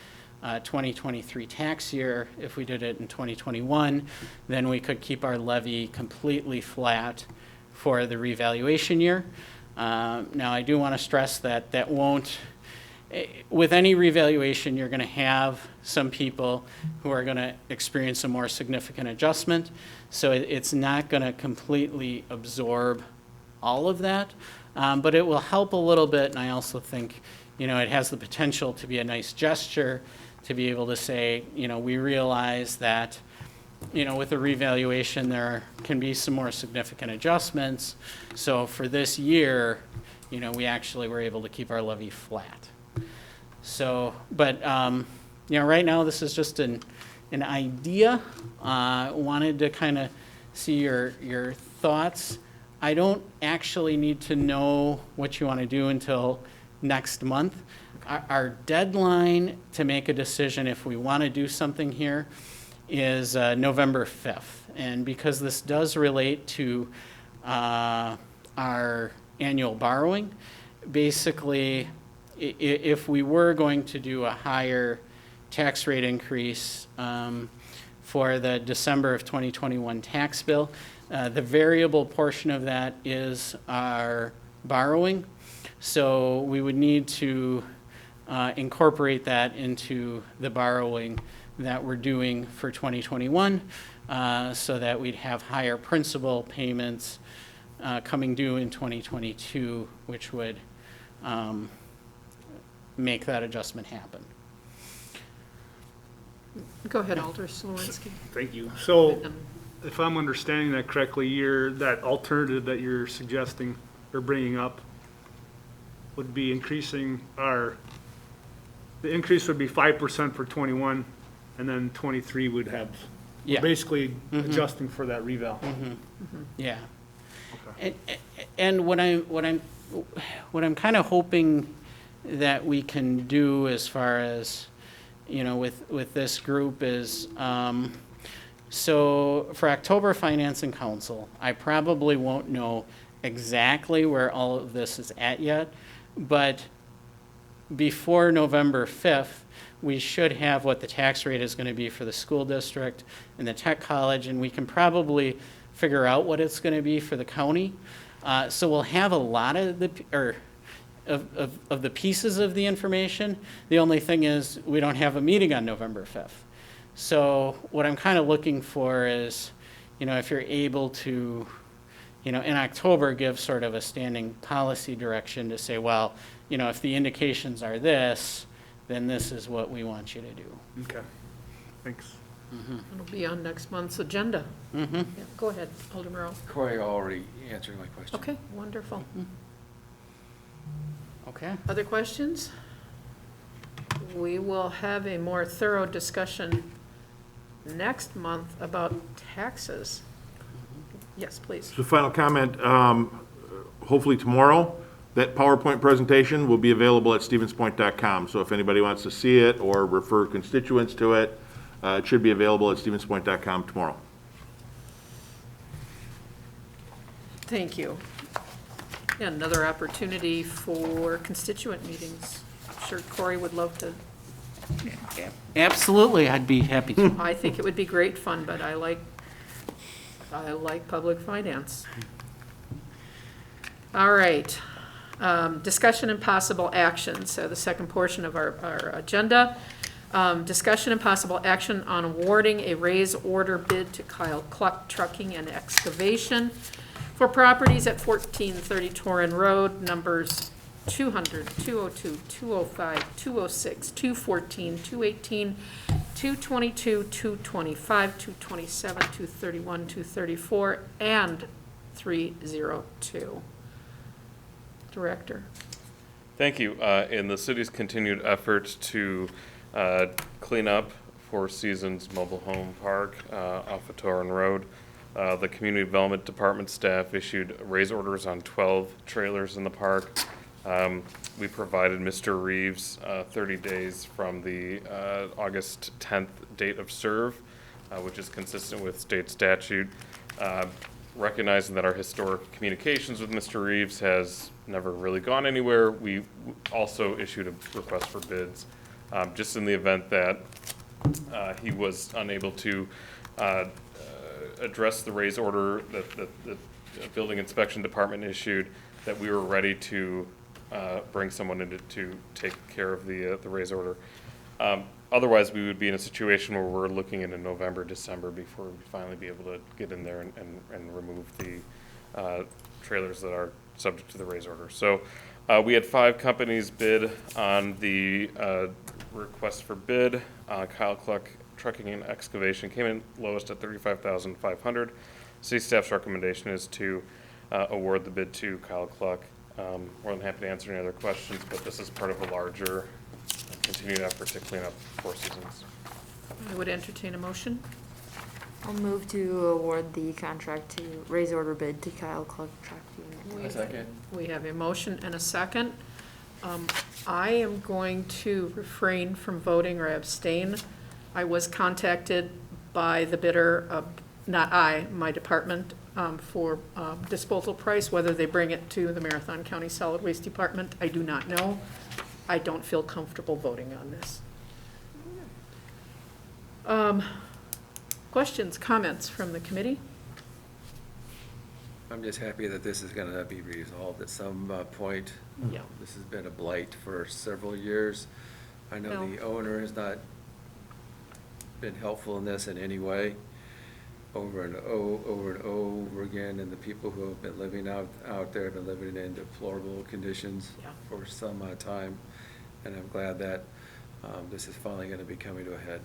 2023 tax year, if we did it in 2021, then we could keep our levy completely flat for the revaluation year. Now, I do want to stress that won't, with any revaluation, you're going to have some people who are going to experience a more significant adjustment. So it's not going to completely absorb all of that, but it will help a little bit. And I also think, it has the potential to be a nice gesture to be able to say, we realize that, with the revaluation, there can be some more significant adjustments. So for this year, we actually were able to keep our levy flat. So, but, right now, this is just an idea. Wanted to kind of see your thoughts. I don't actually need to know what you want to do until next month. Our deadline to make a decision if we want to do something here is November 5th. And because this does relate to our annual borrowing, basically, if we were going to do a higher tax rate increase for the December of 2021 tax bill, the variable portion of that is our borrowing. So we would need to incorporate that into the borrowing that we're doing for 2021 so that we'd have higher principal payments coming due in 2022, which would make that adjustment happen. Go ahead, Alder Slawinski. Thank you. So if I'm understanding that correctly, that alternative that you're suggesting or bringing up would be increasing the increase would be 5% for 21, and then 23 would have, Yeah. basically adjusting for that reval. Yeah. Okay. And what I'm kind of hoping that we can do as far as, with this group is, So for October Finance and Council, I probably won't know exactly where all of this is at yet, but before November 5th, we should have what the tax rate is going to be for the school district and the tech college, and we can probably figure out what it's going to be for the county. So we'll have a lot of the pieces of the information. The only thing is, we don't have a meeting on November 5th. So what I'm kind of looking for is, if you're able to, in October, give sort of a standing policy direction to say, well, if the indications are this, then this is what we want you to do. Okay, thanks. It'll be on next month's agenda. Mm-hmm. Yeah, go ahead, Alderman Rowe. Corey already answered my question. Okay, wonderful. Okay. Other questions? We will have a more thorough discussion next month about taxes. Yes, please. So final comment, hopefully tomorrow, that PowerPoint presentation will be available at stevenspoint.com. So if anybody wants to see it or refer constituents to it, it should be available at stevenspoint.com tomorrow. Thank you. Yeah, another opportunity for constituent meetings. I'm sure Corey would love to. Absolutely, I'd be happy to. I think it would be great fun, but I like public finance. All right. Discussion and possible action. So the second portion of our agenda. Discussion and possible action on awarding a raise order bid to Kyle Cluck Trucking and Excavation for properties at 1430 Torrin Road, numbers 200, 202, 205, 206, 214, 218, 222, 225, 227, 231, 234, and 302. Director. Thank you. In the city's continued efforts to clean up Four Seasons Mobile Home Park off of Torrin Road, the Community Development Department staff issued raise orders on 12 trailers in the park. We provided Mr. Reeves 30 days from the August 10th date of serve, which is consistent with state statute. Recognizing that our historic communications with Mr. Reeves has never really gone anywhere, we also issued a request for bids. Just in the event that he was unable to address the raise order that the building inspection department issued, that we were ready to bring someone in to take care of the raise order. Otherwise, we would be in a situation where we're looking into November, December before we finally be able to get in there and remove the trailers that are subject to the raise order. So we had 5 companies bid on the request for bid. Kyle Cluck Trucking and Excavation came in lowest at $35,500. City staff's recommendation is to award the bid to Kyle Cluck. More than happy to answer any other questions, but this is part of a larger continued effort to clean up Four Seasons. I would entertain a motion. I'll move to award the contract to raise order bid to Kyle Cluck Trucking. A second. We have a motion and a second. I am going to refrain from voting or abstain. I was contacted by the bidder, not I, my department, for disposal price. Whether they bring it to the Marathon County Solid Waste Department, I do not know. I don't feel comfortable voting on this. Questions, comments from the committee? I'm just happy that this is gonna be resolved at some point. Yeah. This has been a blight for several years. I know the owner has not been helpful in this in any way, over and over again, and the people who have been living out there have been living in deplorable conditions Yeah. for some time, and I'm glad that this is finally gonna be coming to a head.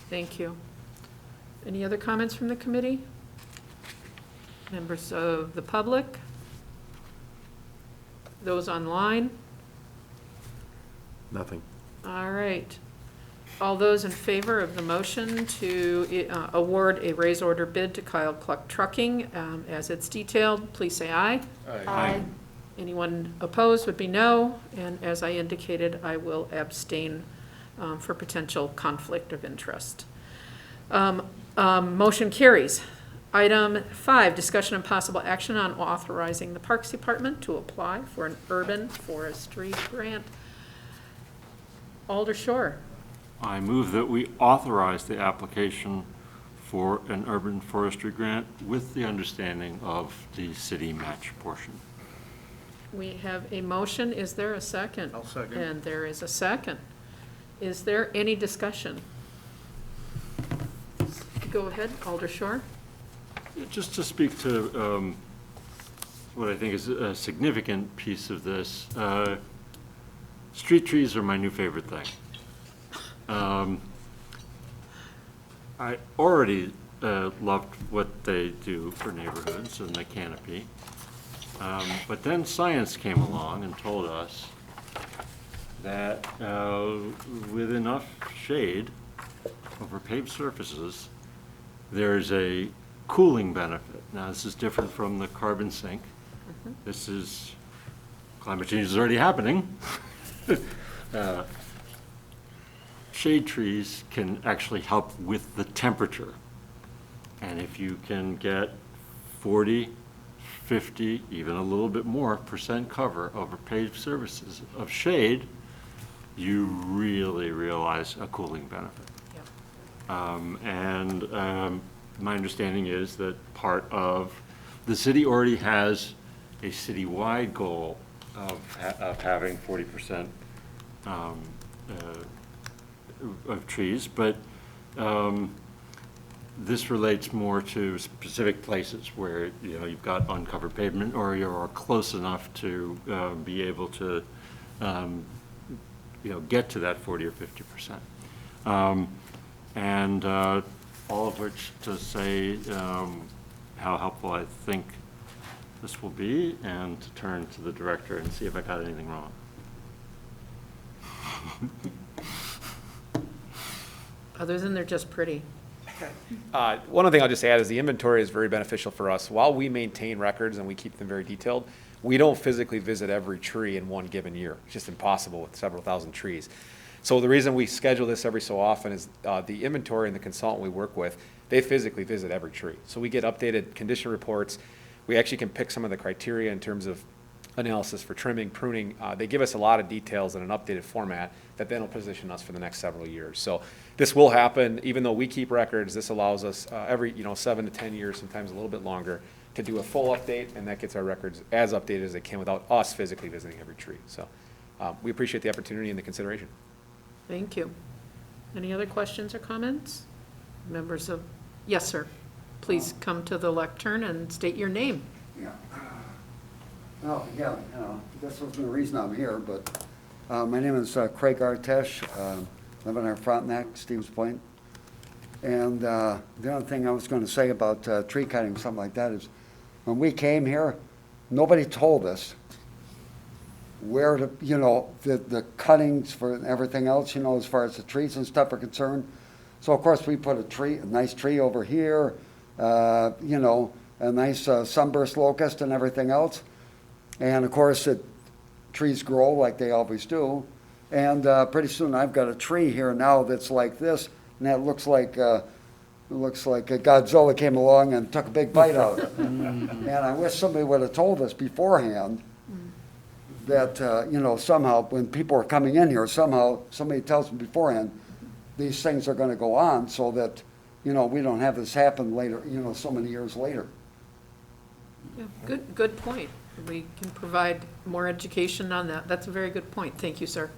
Thank you. Any other comments from the committee? Members of the public? Those online? Nothing. All right. All those in favor of the motion to award a raise order bid to Kyle Cluck Trucking, as it's detailed, please say aye. Aye. Anyone opposed would be no, and as I indicated, I will abstain for potential conflict of interest. Motion carries. Item 5, discussion and possible action on authorizing the Parks Department to apply for an urban forestry grant. Alder Shore. I move that we authorize the application for an urban forestry grant with the understanding of the city match portion. We have a motion. Is there a second? I'll second. And there is a second. Is there any discussion? Go ahead, Alder Shore. Just to speak to what I think is a significant piece of this, street trees are my new favorite thing. I already loved what they do for neighborhoods and the canopy. But then science came along and told us that with enough shade over paved surfaces, there's a cooling benefit. Now, this is different from the carbon sink. This is, climate change is already happening. Shade trees can actually help with the temperature. And if you can get 40, 50, even a little bit more % cover over paved surfaces of shade, you really realize a cooling benefit. My understanding is that part of, the city already has a citywide goal of having 40% of trees, but this relates more to specific places where, you know, you've got uncovered pavement or you're close enough to be able to, you know, get to that 40 or 50%. All of which to say how helpful I think this will be, and to turn to the director and see if I got anything wrong. Other than they're just pretty. One other thing I'll just add is the inventory is very beneficial for us. While we maintain records and we keep them very detailed, we don't physically visit every tree in one given year. It's just impossible with several thousand trees. So the reason we schedule this every so often is the inventory and the consultant we work with, they physically visit every tree. So we get updated condition reports. We actually can pick some of the criteria in terms of analysis for trimming, pruning. They give us a lot of details in an updated format that then will position us for the next several years. So this will happen, even though we keep records. This allows us every 7 to 10 years, sometimes a little bit longer, to do a full update, and that gets our records as updated as they can without us physically visiting every tree. So we appreciate the opportunity and the consideration. Thank you. Any other questions or comments? Members of, yes, sir. Please come to the lectern and state your name. Yeah. Oh, yeah, this wasn't the reason I'm here, but my name is Craig Artesh, live in our Frontenac, Stevens Point. And the other thing I was going to say about tree cutting, something like that, is when we came here, nobody told us where to, the cuttings for everything else, as far as the trees and stuff are concerned. So of course we put a nice tree over here, a nice sunburst locust and everything else. And of course trees grow like they always do. And pretty soon I've got a tree here now that's like this, and that looks like a Godzilla came along and took a big bite out of it. And I wish somebody would have told us beforehand that, somehow when people are coming in here, somehow somebody tells them beforehand, these things are going to go on, so that, we don't have this happen later, so many years later. Yeah, good point. We can provide more education on that. That's a very good point. Thank you, sir.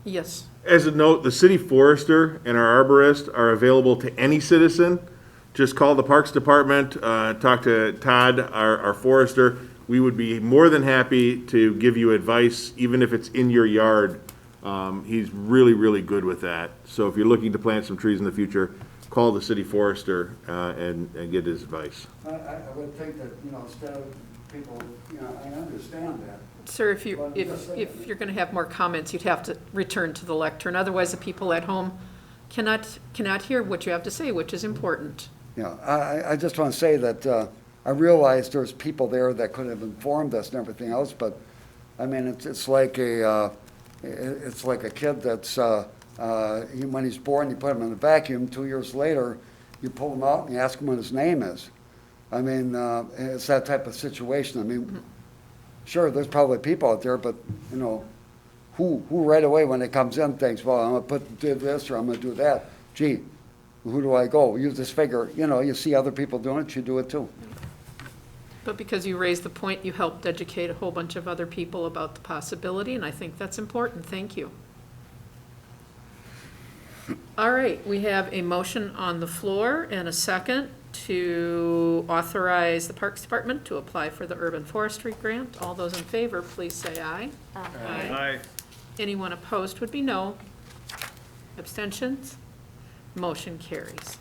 Yes. As a note, the city forester and our arborist are available to any citizen. Just call the Parks Department, talk to Todd, our forester. We would be more than happy to give you advice, even if it's in your yard. He's really, really good with that. So if you're looking to plant some trees in the future, call the city forester and get his advice. I would think that, instead of people, I understand that. Sir, if you're going to have more comments, you'd have to return to the lectern. Otherwise, the people at home cannot hear what you have to say, which is important. Yeah, I just want to say that I realize there's people there that could have informed us and everything else, but I mean, it's like a kid that's when he's born, you put him in a vacuum. 2 years later, you pull him out and you ask him what his name is. I mean, it's that type of situation. I mean, sure, there's probably people out there, but, you know, who right away when it comes in thinks, well, I'm gonna do this or I'm gonna do that. Gee, who do I go? You just figure, you know, you see other people doing it, you do it too. But because you raised the point, you helped educate a whole bunch of other people about the possibility, and I think that's important. Thank you. All right, we have a motion on the floor and a second to authorize the Parks Department to apply for the urban forestry grant. All those in favor, please say aye. Aye. Anyone opposed would be no. Abstentions? Motion carries.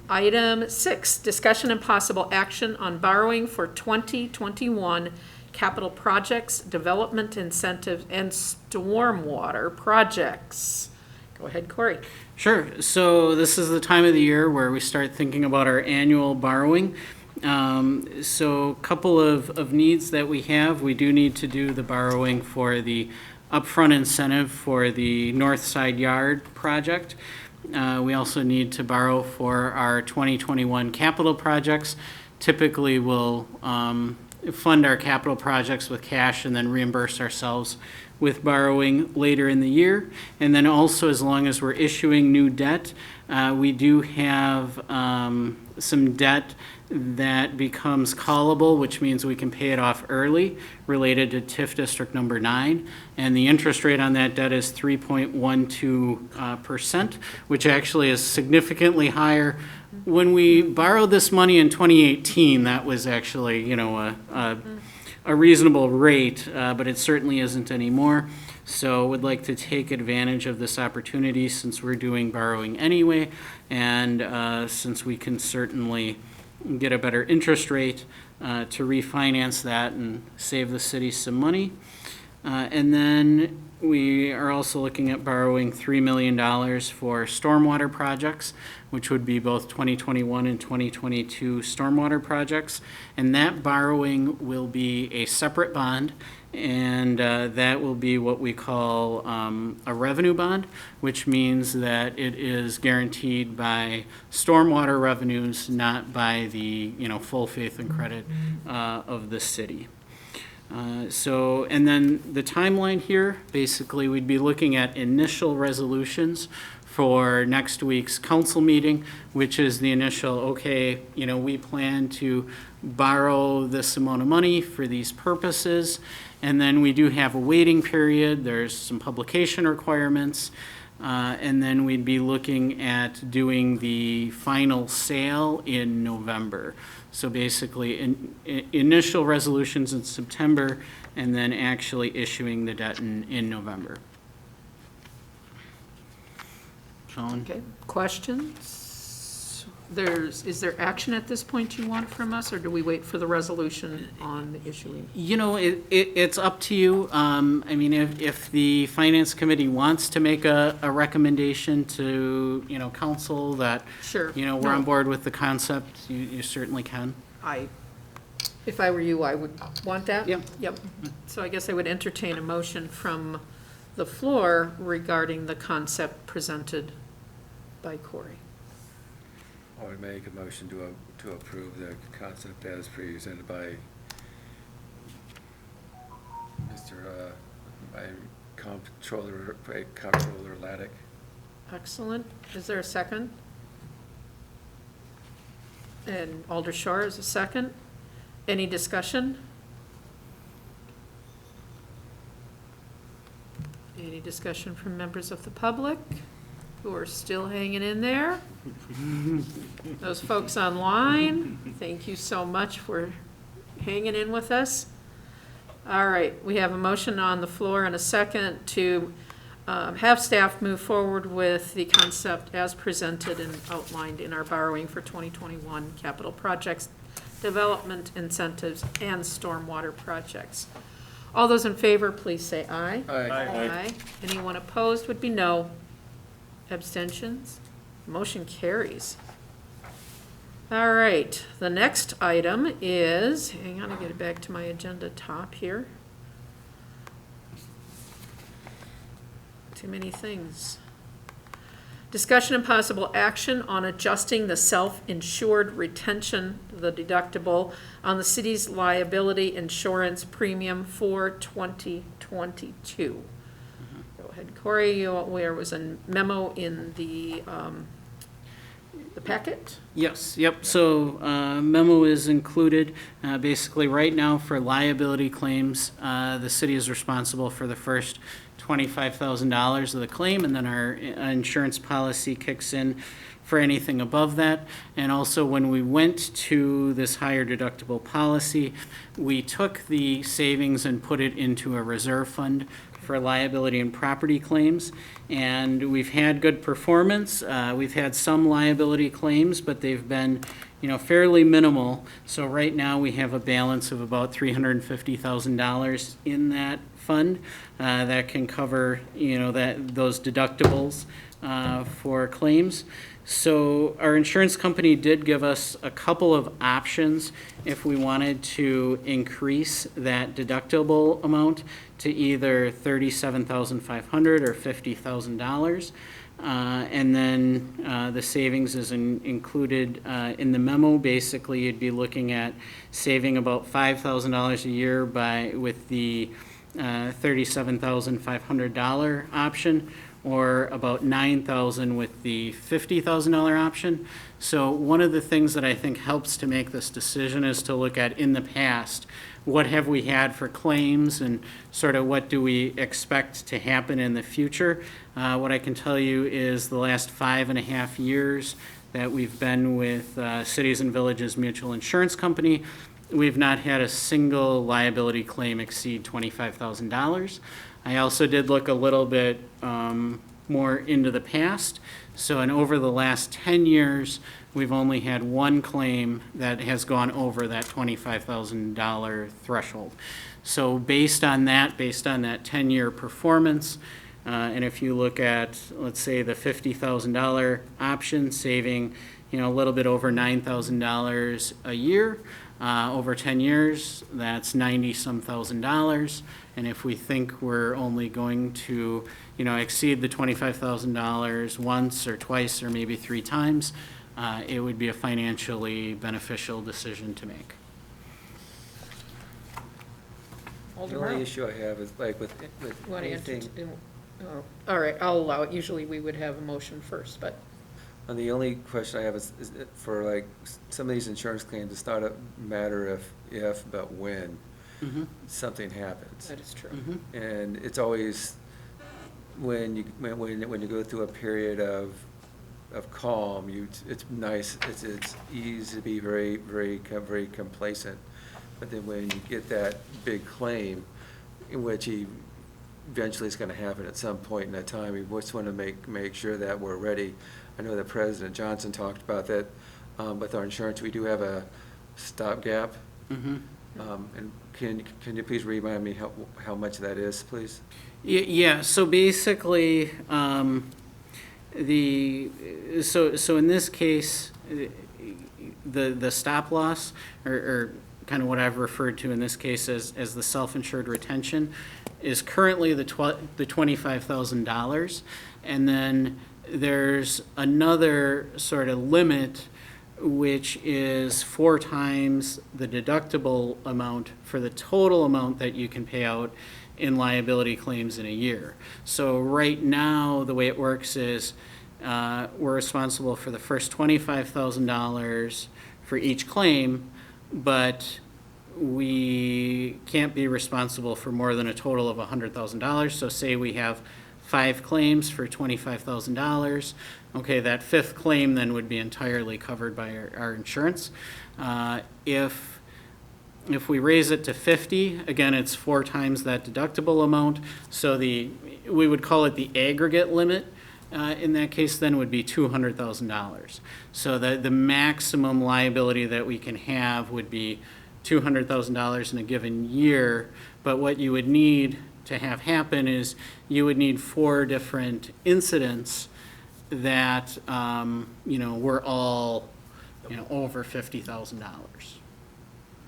Item 6, discussion and possible action on borrowing for 2021 capital projects, development incentives, and stormwater projects. Go ahead, Corey. Sure. So this is the time of the year where we start thinking about our annual borrowing. So a couple of needs that we have. We do need to do the borrowing for the upfront incentive for the North Side Yard project. We also need to borrow for our 2021 capital projects. Typically, we'll fund our capital projects with cash and then reimburse ourselves with borrowing later in the year. And then also, as long as we're issuing new debt, we do have some debt that becomes callable, which means we can pay it off early, related to TIF District Number 9. And the interest rate on that debt is 3.12%, which actually is significantly higher. When we borrowed this money in 2018, that was actually, you know, a reasonable rate, but it certainly isn't anymore. So would like to take advantage of this opportunity since we're doing borrowing anyway, and since we can certainly get a better interest rate to refinance that and save the city some money. And then we are also looking at borrowing $3 million for stormwater projects, which would be both 2021 and 2022 stormwater projects. And that borrowing will be a separate bond, and that will be what we call a revenue bond, which means that it is guaranteed by stormwater revenues, not by the, you know, full faith and credit of the city. And then the timeline here, basically we'd be looking at initial resolutions for next week's council meeting, which is the initial, okay, you know, we plan to borrow this amount of money for these purposes. And then we do have a waiting period. There's some publication requirements. And then we'd be looking at doing the final sale in November. So basically, initial resolutions in September, and then actually issuing the debt in November. Colin? Okay, questions? Is there action at this point you want from us, or do we wait for the resolution on the issuing? You know, it's up to you. I mean, if the finance committee wants to make a recommendation to, you know, council that, Sure. you know, we're on board with the concept, you certainly can. If I were you, I would want that. Yep. Yep. So I guess I would entertain a motion from the floor regarding the concept presented by Corey. I would make a motion to approve the concept as presented by by Comptroller Laddick. Excellent. Is there a second? And Alder Shore is a second. Any discussion? Any discussion from members of the public who are still hanging in there? Those folks online, thank you so much for hanging in with us. All right, we have a motion on the floor and a second to have staff move forward with the concept as presented and outlined in our borrowing for 2021 capital projects, development incentives, and stormwater projects. All those in favor, please say aye. Aye. Aye. Anyone opposed would be no. Abstentions? Motion carries. All right, the next item is, hang on, I get it back to my agenda top here. Too many things. Discussion and possible action on adjusting the self-insured retention, the deductible, on the city's liability insurance premium for 2022. Go ahead, Corey, there was a memo in the packet? Yes, yep, so memo is included. Basically, right now for liability claims, the city is responsible for the first $25,000 of the claim, and then our insurance policy kicks in for anything above that. And also, when we went to this higher deductible policy, we took the savings and put it into a reserve fund for liability and property claims, and we've had good performance. We've had some liability claims, but they've been, fairly minimal. So right now, we have a balance of about $350,000 in that fund that can cover, those deductibles for claims. So our insurance company did give us a couple of options if we wanted to increase that deductible amount to either $37,500 or $50,000. And then the savings is included in the memo. Basically, you'd be looking at saving about $5,000 a year with the $37,500 option, or about $9,000 with the $50,000 option. So one of the things that I think helps to make this decision is to look at, in the past, what have we had for claims and sort of what do we expect to happen in the future. What I can tell you is the last 5.5 years that we've been with Cities and Villages Mutual Insurance Company, we've not had a single liability claim exceed $25,000. I also did look a little bit more into the past. So, and over the last 10 years, we've only had one claim that has gone over that $25,000 threshold. So based on that 10-year performance, and if you look at, let's say, the $50,000 option, saving, a little bit over $9,000 a year, over 10 years, that's $90-some thousand. And if we think we're only going to, exceed the $25,000 once or twice or maybe 3 times, it would be a financially beneficial decision to make. The only issue I have is like with Want to anything, all right, I'll allow it. Usually we would have a motion first, but and the only question I have is for like some of these insurance claims, it's not a matter of if, but when something happens. that is true. And it's always when you go through a period of calm, it's nice, it's easy to be very, very, very complacent. But then when you get that big claim, in which eventually it's going to happen at some point in that time, we just want to make sure that we're ready. I know that President Johnson talked about that with our insurance. We do have a stopgap. And can you please remind me how much that is, please? Yeah, so basically, so in this case, the stop loss, or kind of what I've referred to in this case as the self-insured retention, is currently the $25,000, and then there's another sort of limit, which is 4 times the deductible amount for the total amount that you can pay out in liability claims in a year. So right now, the way it works is we're responsible for the first $25,000 for each claim, but we can't be responsible for more than a total of $100,000. So say we have 5 claims for $25,000. Okay, that 5th claim then would be entirely covered by our insurance. If we raise it to 50, again, it's 4 times that deductible amount. So we would call it the aggregate limit. In that case, then would be $200,000. So the maximum liability that we can have would be $200,000 in a given year. But what you would need to have happen is you would need 4 different incidents that were all over $50,000.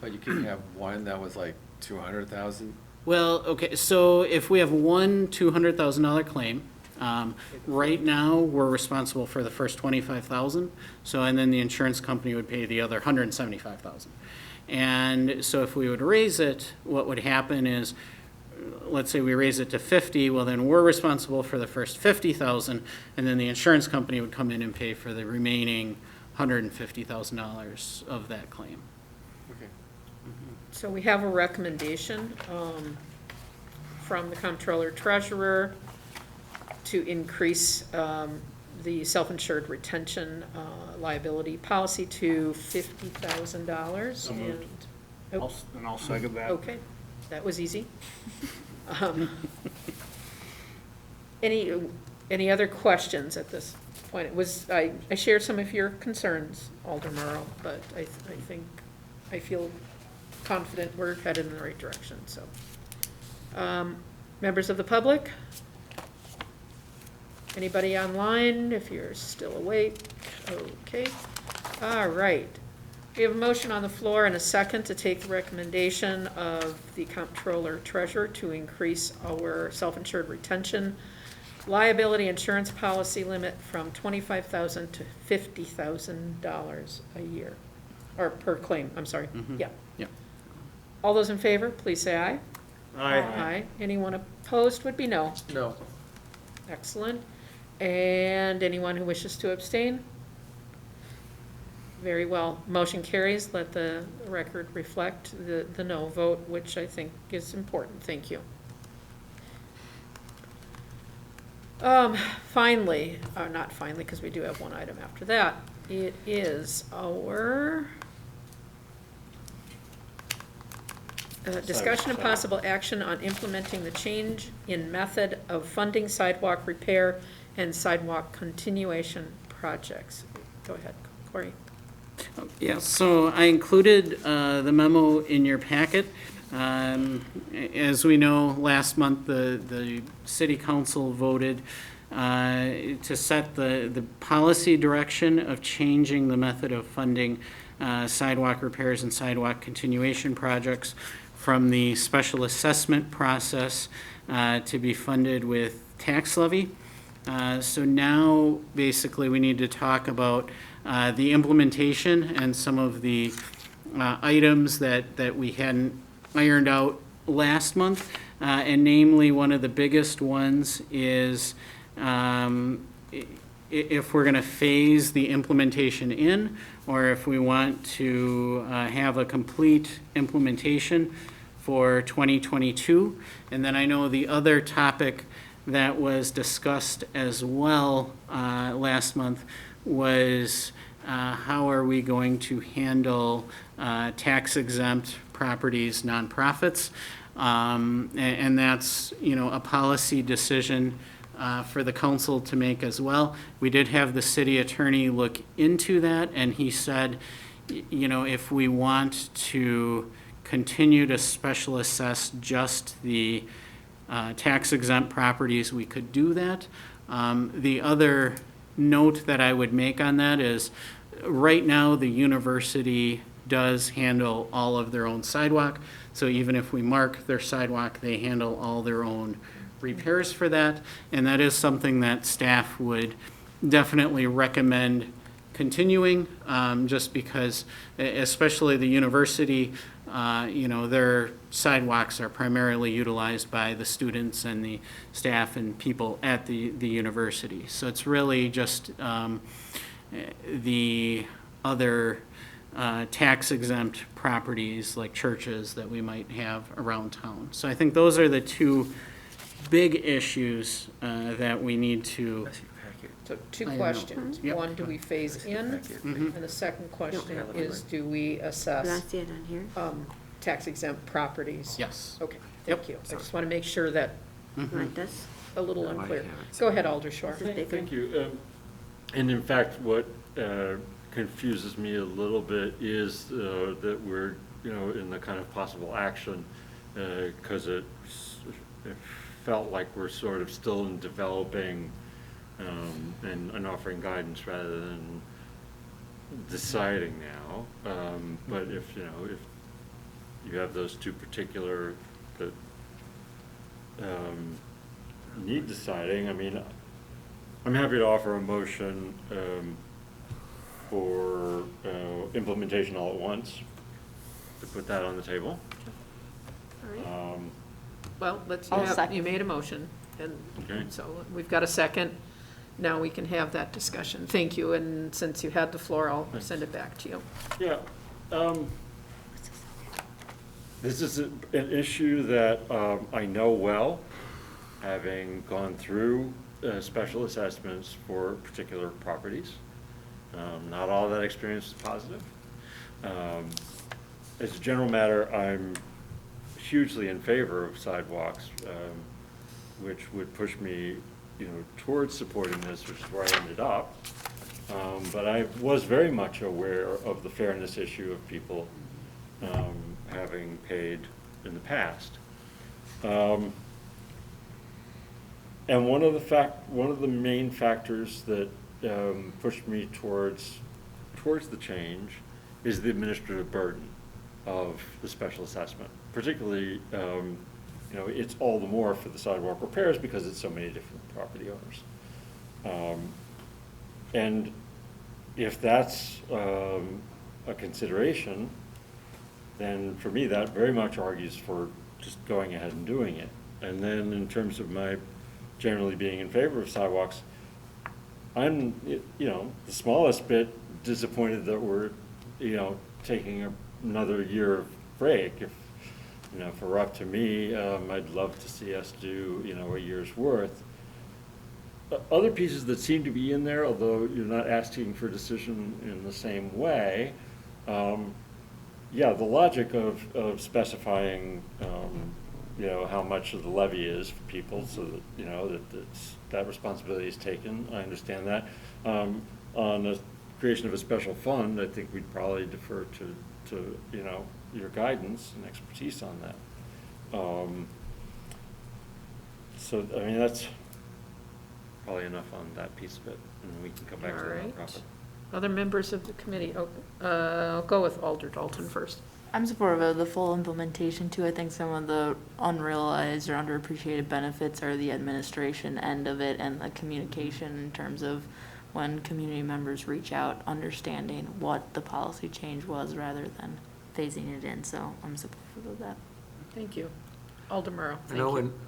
But you couldn't have one that was like 200,000? Well, okay, so if we have one $200,000 claim, Right now, we're responsible for the first 25,000, so, and then the insurance company would pay the other 175,000. And so if we would raise it, what would happen is, let's say we raise it to 50, well, then we're responsible for the first 50,000, and then the insurance company would come in and pay for the remaining $150,000 of that claim. So we have a recommendation from the comptroller treasurer to increase the self-insured retention liability policy to $50,000. And I'll second that. okay, that was easy. Any other questions at this point? It was, I shared some of your concerns, Alder Morrow, but I think, I feel confident we're headed in the right direction, so. Members of the public? Anybody online, if you're still awake? Okay, all right. We have a motion on the floor and a second to take the recommendation of the comptroller treasurer to increase our self-insured retention liability insurance policy limit from $25,000 to $50,000 a year, or per claim, I'm sorry, yeah. Yep. All those in favor, please say aye. Aye. Aye. Anyone opposed would be no. No. Excellent. And anyone who wishes to abstain? Very well. Motion carries. Let the record reflect the no vote, which I think is important. Thank you. Finally, or not finally, because we do have one item after that. It is our discussion and possible action on implementing the change in method of funding sidewalk repair and sidewalk continuation projects. Go ahead, Corey. Yeah, so I included the memo in your packet. As we know, last month, the city council voted to set the policy direction of changing the method of funding sidewalk repairs and sidewalk continuation projects from the special assessment process to be funded with tax levy. So now, basically, we need to talk about the implementation and some of the items that we hadn't ironed out last month. And namely, one of the biggest ones is if we're going to phase the implementation in, or if we want to have a complete implementation for 2022. And then I know the other topic that was discussed as well last month was how are we going to handle tax exempt properties, nonprofits, and that's, you know, a policy decision for the council to make as well. We did have the city attorney look into that, and he said, you know, if we want to continue to special assess just the tax exempt properties, we could do that. The other note that I would make on that is right now the university does handle all of their own sidewalk. So even if we mark their sidewalk, they handle all their own repairs for that. And that is something that staff would definitely recommend continuing, just because, especially the university, you know, their sidewalks are primarily utilized by the students and the staff and people at the university. So it's really just the other tax exempt properties like churches that we might have around town. So I think those are the two big issues that we need to. So two I know. questions. Yep. One, do we phase in? And the second question is, do we Can I assess see it on here? tax exempt properties? Yes. Okay, thank you. I just want to make sure that Like this? a little I unclear. have it. Go ahead, Alder Shore. This is bigger. Thank you. And in fact, what confuses me a little bit is that we're, you know, in the kind of possible action, because it felt like we're sort of still in developing and offering guidance rather than deciding now. But if, you know, if you have those two particular that need deciding, I mean, I'm happy to offer a motion for implementation all at once, to put that on the table. All right. Well, I'll second. you made a motion, and Okay. so we've got a second. Now we can have that discussion. Thank you, and since you had the floor, I'll send it back to you. Yeah. This is an issue that I know well, having gone through special assessments for particular properties. Not all that experience is positive. As a general matter, I'm hugely in favor of sidewalks, which would push me, towards supporting this, which is where I ended up. But I was very much aware of the fairness issue of people having paid in the past. And one of the main factors that pushed me towards the change is the administrative burden of the special assessment. Particularly, it's all the more for the sidewalk repairs because it's so many different property owners. And if that's a consideration, then for me, that very much argues for just going ahead and doing it. And then in terms of my generally being in favor of sidewalks, I'm, the smallest bit disappointed that we're, taking another year of break. If it were up to me, I'd love to see us do, a year's worth. Other pieces that seem to be in there, although you're not asking for decision in the same way, the logic of specifying, how much of the levy is for people so that, that responsibility is taken. I understand that. On the creation of a special fund, I think we'd probably defer to your guidance and expertise on that. So, that's probably enough on that piece of it, and we can come back to the nonprofit. Other members of the committee, I'll go with Alder Dalton first. I'm supportive of the full implementation too. I think some of the unrealized or underappreciated benefits are the administration end of it and the communication in terms of when community members reach out, understanding what the policy change was rather than phasing it in. So I'm supportive of that. Thank you. Alder Murrow,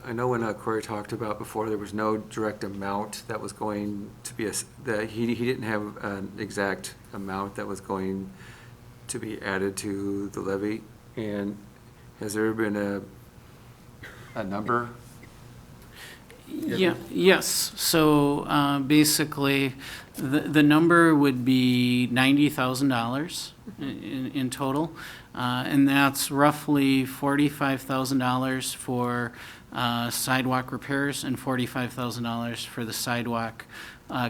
I know when Corey talked about before, there was no direct amount that was going to be, that he didn't have an exact amount that was going to be added to the levy. And has there been a number? Yes. So basically, the number would be $90,000 in total. And that's roughly $45,000 for sidewalk repairs and $45,000 for the sidewalk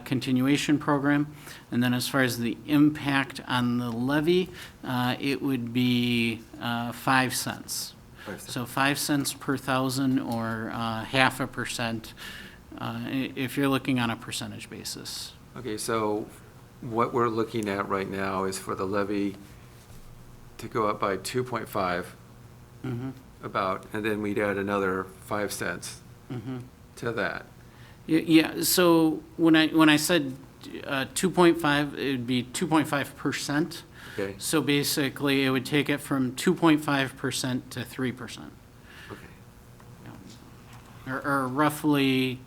continuation program. And then as far as the impact on the levy, it would be 5 cents. So 5 cents per thousand, or 0.5%, if you're looking on a percentage basis. Okay, so what we're looking at right now is for the levy to go up by 2.5 about, and then we'd add another 5 cents to that. Yeah, so when I said 2.5, it would be 2.5%. Okay. So basically, it would take it from 2.5% to 3%. Okay. Or roughly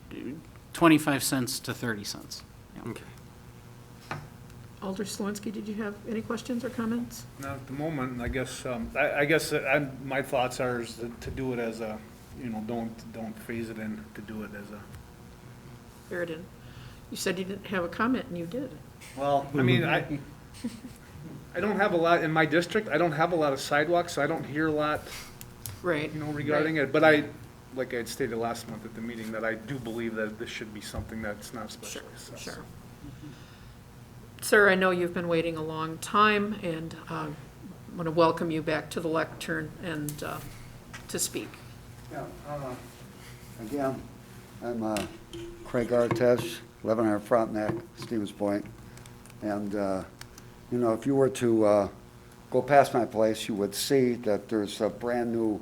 25 cents to 30 cents. Yeah. Okay. Alder Slonski, did you have any questions or comments? Not at the moment. I guess, my thoughts are is to do it as a, don't phase it in, to do it as a. Sheridan, you said you didn't have a comment, and you did. Well, I don't have a lot, in my district, I don't have a lot of sidewalks, so I don't hear a lot, Right. regarding it. But like I had stated last month at the meeting, that I do believe that this should be something that's not special. Sure. Sir, I know you've been waiting a long time, and I want to welcome you back to the lectern and to speak. Yeah, again, I'm Craig Artesh, 1100 Frontenac, Stevens Point. And, if you were to go past my place, you would see that there's a brand-new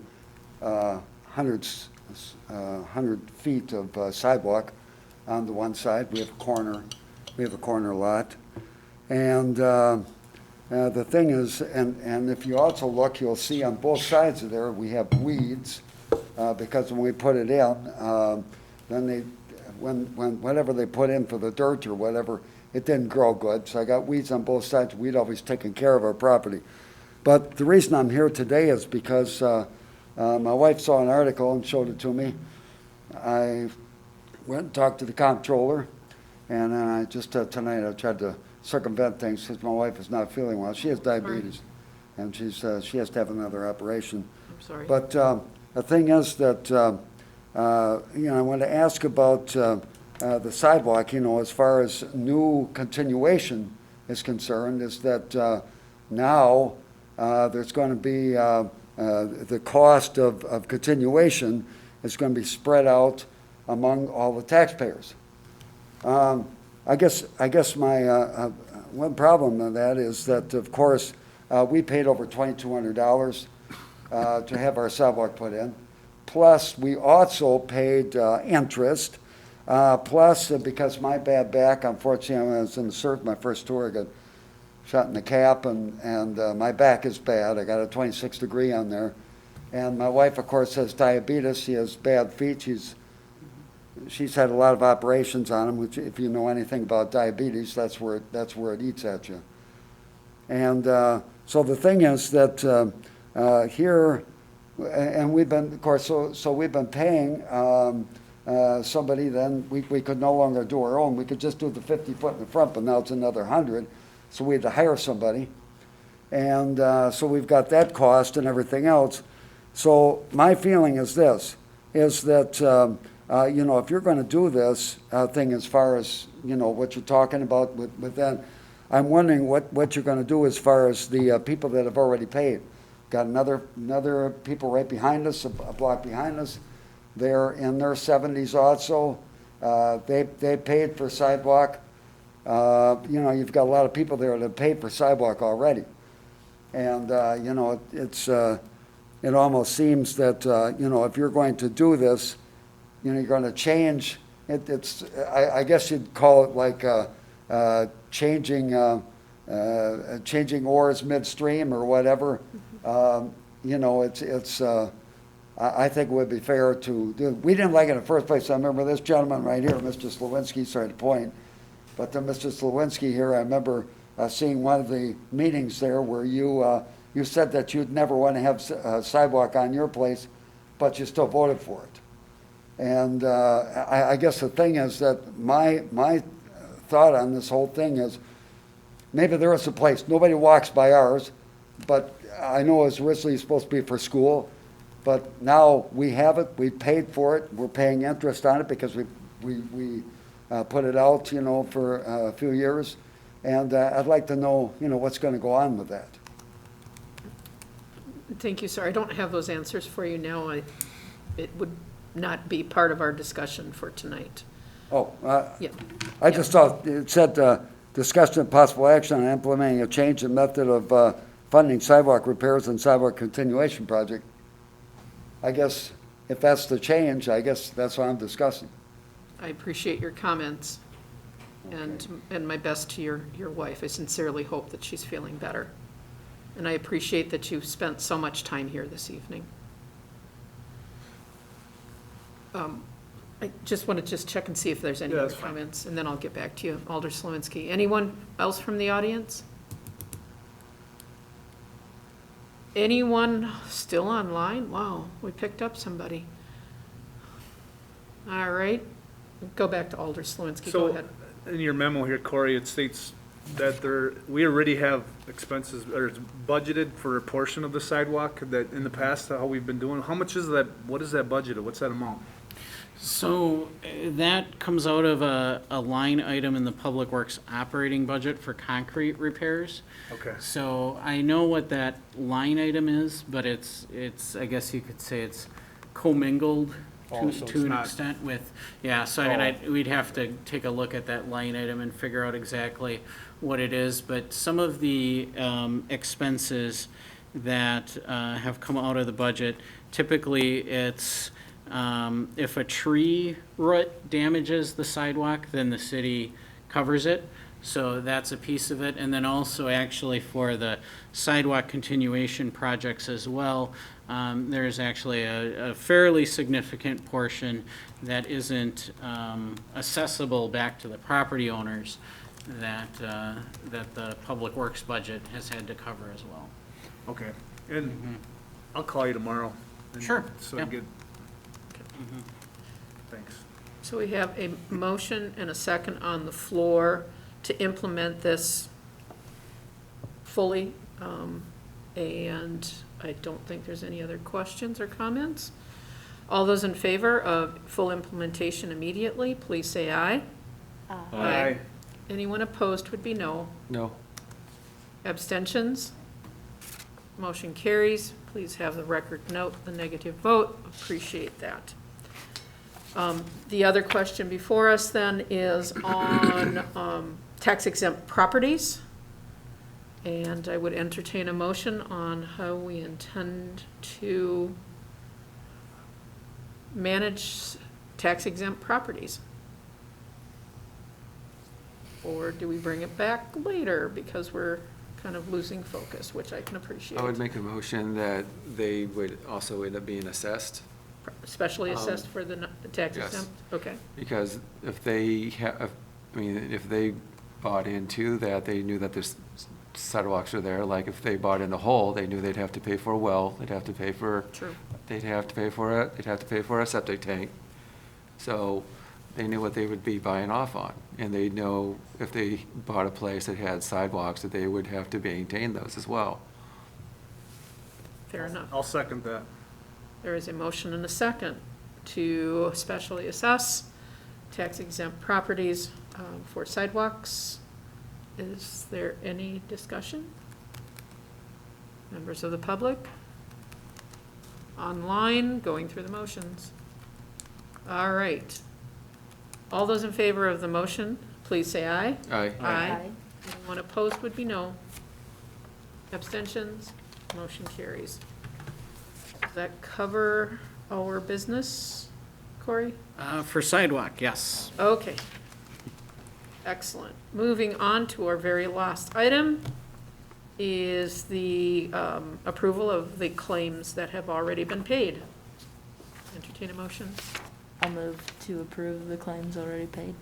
100 feet of sidewalk on the one side. We have a corner lot. And the thing is, and if you also look, you'll see on both sides of there, we have weeds, because when we put it in, then whatever they put in for the dirt or whatever, it didn't grow good. So I got weeds on both sides. We'd always taken care of our property. But the reason I'm here today is because my wife saw an article and showed it to me. I went and talked to the comptroller, and then I just tonight I tried to circumvent things because my wife is not feeling well. She has diabetes, and she has to have another operation. I'm sorry. But the thing is that I want to ask about the sidewalk. As far as new continuation is concerned, is that now there's going to be the cost of continuation is going to be spread out among all the taxpayers. I guess my one problem with that is that, of course, we paid over $2,200 to have our sidewalk put in. Plus, we also paid interest. Plus, because my bad back, unfortunately, when I was in the surf, my first tour, I got shot in the cap, and my back is bad. I got a 26 degree on there. And my wife, of course, has diabetes. She has bad feet. She's had a lot of operations on them, which, if you know anything about diabetes, that's where it eats at you. And so the thing is that here, and we've been, of course, so we've been paying somebody. Then we could no longer do our own. We could just do the 50 foot in the front, but now it's another 100. So we had to hire somebody, and so we've got that cost and everything else. So my feeling is this: is that if you're going to do this thing, as far as what you're talking about with that, I'm wondering what you're going to do as far as the people that have already paid. Got another people right behind us, a block behind us. They're in their 70s also. They paid for sidewalk. You've got a lot of people there that have paid for sidewalk already, and it almost seems that if you're going to do this, you're going to change it. I guess you'd call it like changing oars midstream or whatever. I think it would be fair to do. We didn't like it in the first place. I remember this gentleman right here, Mr. Slawinski, sorry to point, but Mr. Slawinski here, I remember seeing one of the meetings there where you said that you'd never want to have a sidewalk on your place, but you still voted for it. And I guess the thing is that my thought on this whole thing is maybe there is a place. Nobody walks by ours, but I know it's originally supposed to be for school, but now we have it. We paid for it. We're paying interest on it because we put it out, for a few years. And I'd like to know, what's going to go on with that. Thank you, sir. I don't have those answers for you now. It would not be part of our discussion for tonight. Oh, Yeah. I just thought it said discussion of possible action on implementing a change in method of funding sidewalk repairs and sidewalk continuation project. I guess if that's the change, I guess that's what I'm discussing. I appreciate your comments, and my best to your wife. I sincerely hope that she's feeling better. And I appreciate that you've spent so much time here this evening. I just want to check and see if there's any other comments, and then I'll get back to you, Alder Slawinski. Anyone else from the audience? Anyone still online? Wow, we picked up somebody. All right, go back to Alder Slawinski. Go ahead. In your memo here, Corey, it states that we already have expenses, or it's budgeted for a portion of the sidewalk that in the past, how we've been doing. How much is that? What is that budgeted? What's that amount? So that comes out of a line item in the Public Works operating budget for concrete repairs. Okay. So I know what that line item is, but it's I guess you could say it's commingled to an extent with, yeah, so I mean, we'd have to take a look at that line item and figure out exactly what it is, but some of the expenses that have come out of the budget, typically it's If a tree root damages the sidewalk, then the city covers it. So that's a piece of it. And then also actually for the sidewalk continuation projects as well, there's actually a fairly significant portion that isn't accessible back to the property owners that the Public Works budget has had to cover as well. Okay, and I'll call you tomorrow. and Sure, So yeah. get, thanks. So we have a motion and a second on the floor to implement this fully. And I don't think there's any other questions or comments. All those in favor of full implementation immediately, please say aye. Aye. Anyone opposed would be no. No. Abstentions? Motion carries. Please have the record note the negative vote. Appreciate that. The other question before us then is on tax exempt properties. And I would entertain a motion on how we intend to manage tax exempt properties. Or do we bring it back later because we're kind of losing focus, which I can appreciate. I would make a motion that they would also end up being assessed, Especially assessed for the tax yes. exempt? Okay, because if they have, I mean, if they bought into that, they knew that there's sidewalks are there, like if they bought in the whole, they knew they'd have to pay for a well, they'd have to pay for, true. they'd have to pay for it, they'd have to pay for a septic tank. So they knew what they would be buying off on, and they know if they bought a place that had sidewalks, that they would have to maintain those as well. Fair enough. I'll second that. There is a motion and a second to specially assess tax exempt properties for sidewalks. Is there any discussion? Members of the public? Online, going through the motions. All right. All those in favor of the motion, please say aye. Aye. Aye. Anyone opposed would be no. Abstentions? Motion carries. Does that cover our business, Corey? For sidewalk, yes. Okay. Excellent. Moving on to our very last item is the approval of the claims that have already been paid. Entertain a motion. I'll move to approve the claims already paid.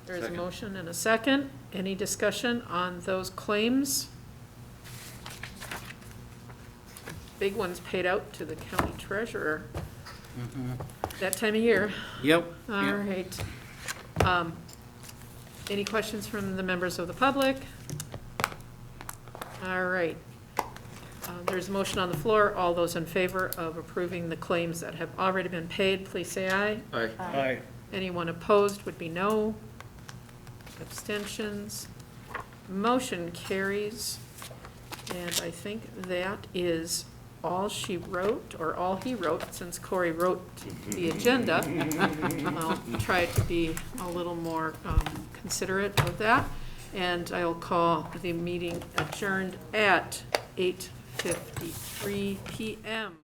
There is a Second. motion and a second. Any discussion on those claims? Big ones paid out to the county treasurer that time of year. Yep. All yep. right. Any questions from the members of the public? All right. There's a motion on the floor. All those in favor of approving the claims that have already been paid, please say aye. Aye. Aye. Anyone opposed would be no. Abstentions. Motion carries. And I think that is all she wrote, or all he wrote, since Corey wrote the agenda. I'll try to be a little more considerate of that. And I'll call the meeting adjourned at 8:53 p.m.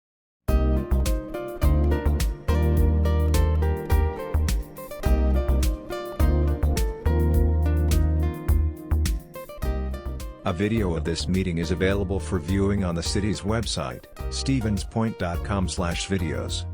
A video of this meeting is available for viewing on the city's website, stevenspoint.com/videos.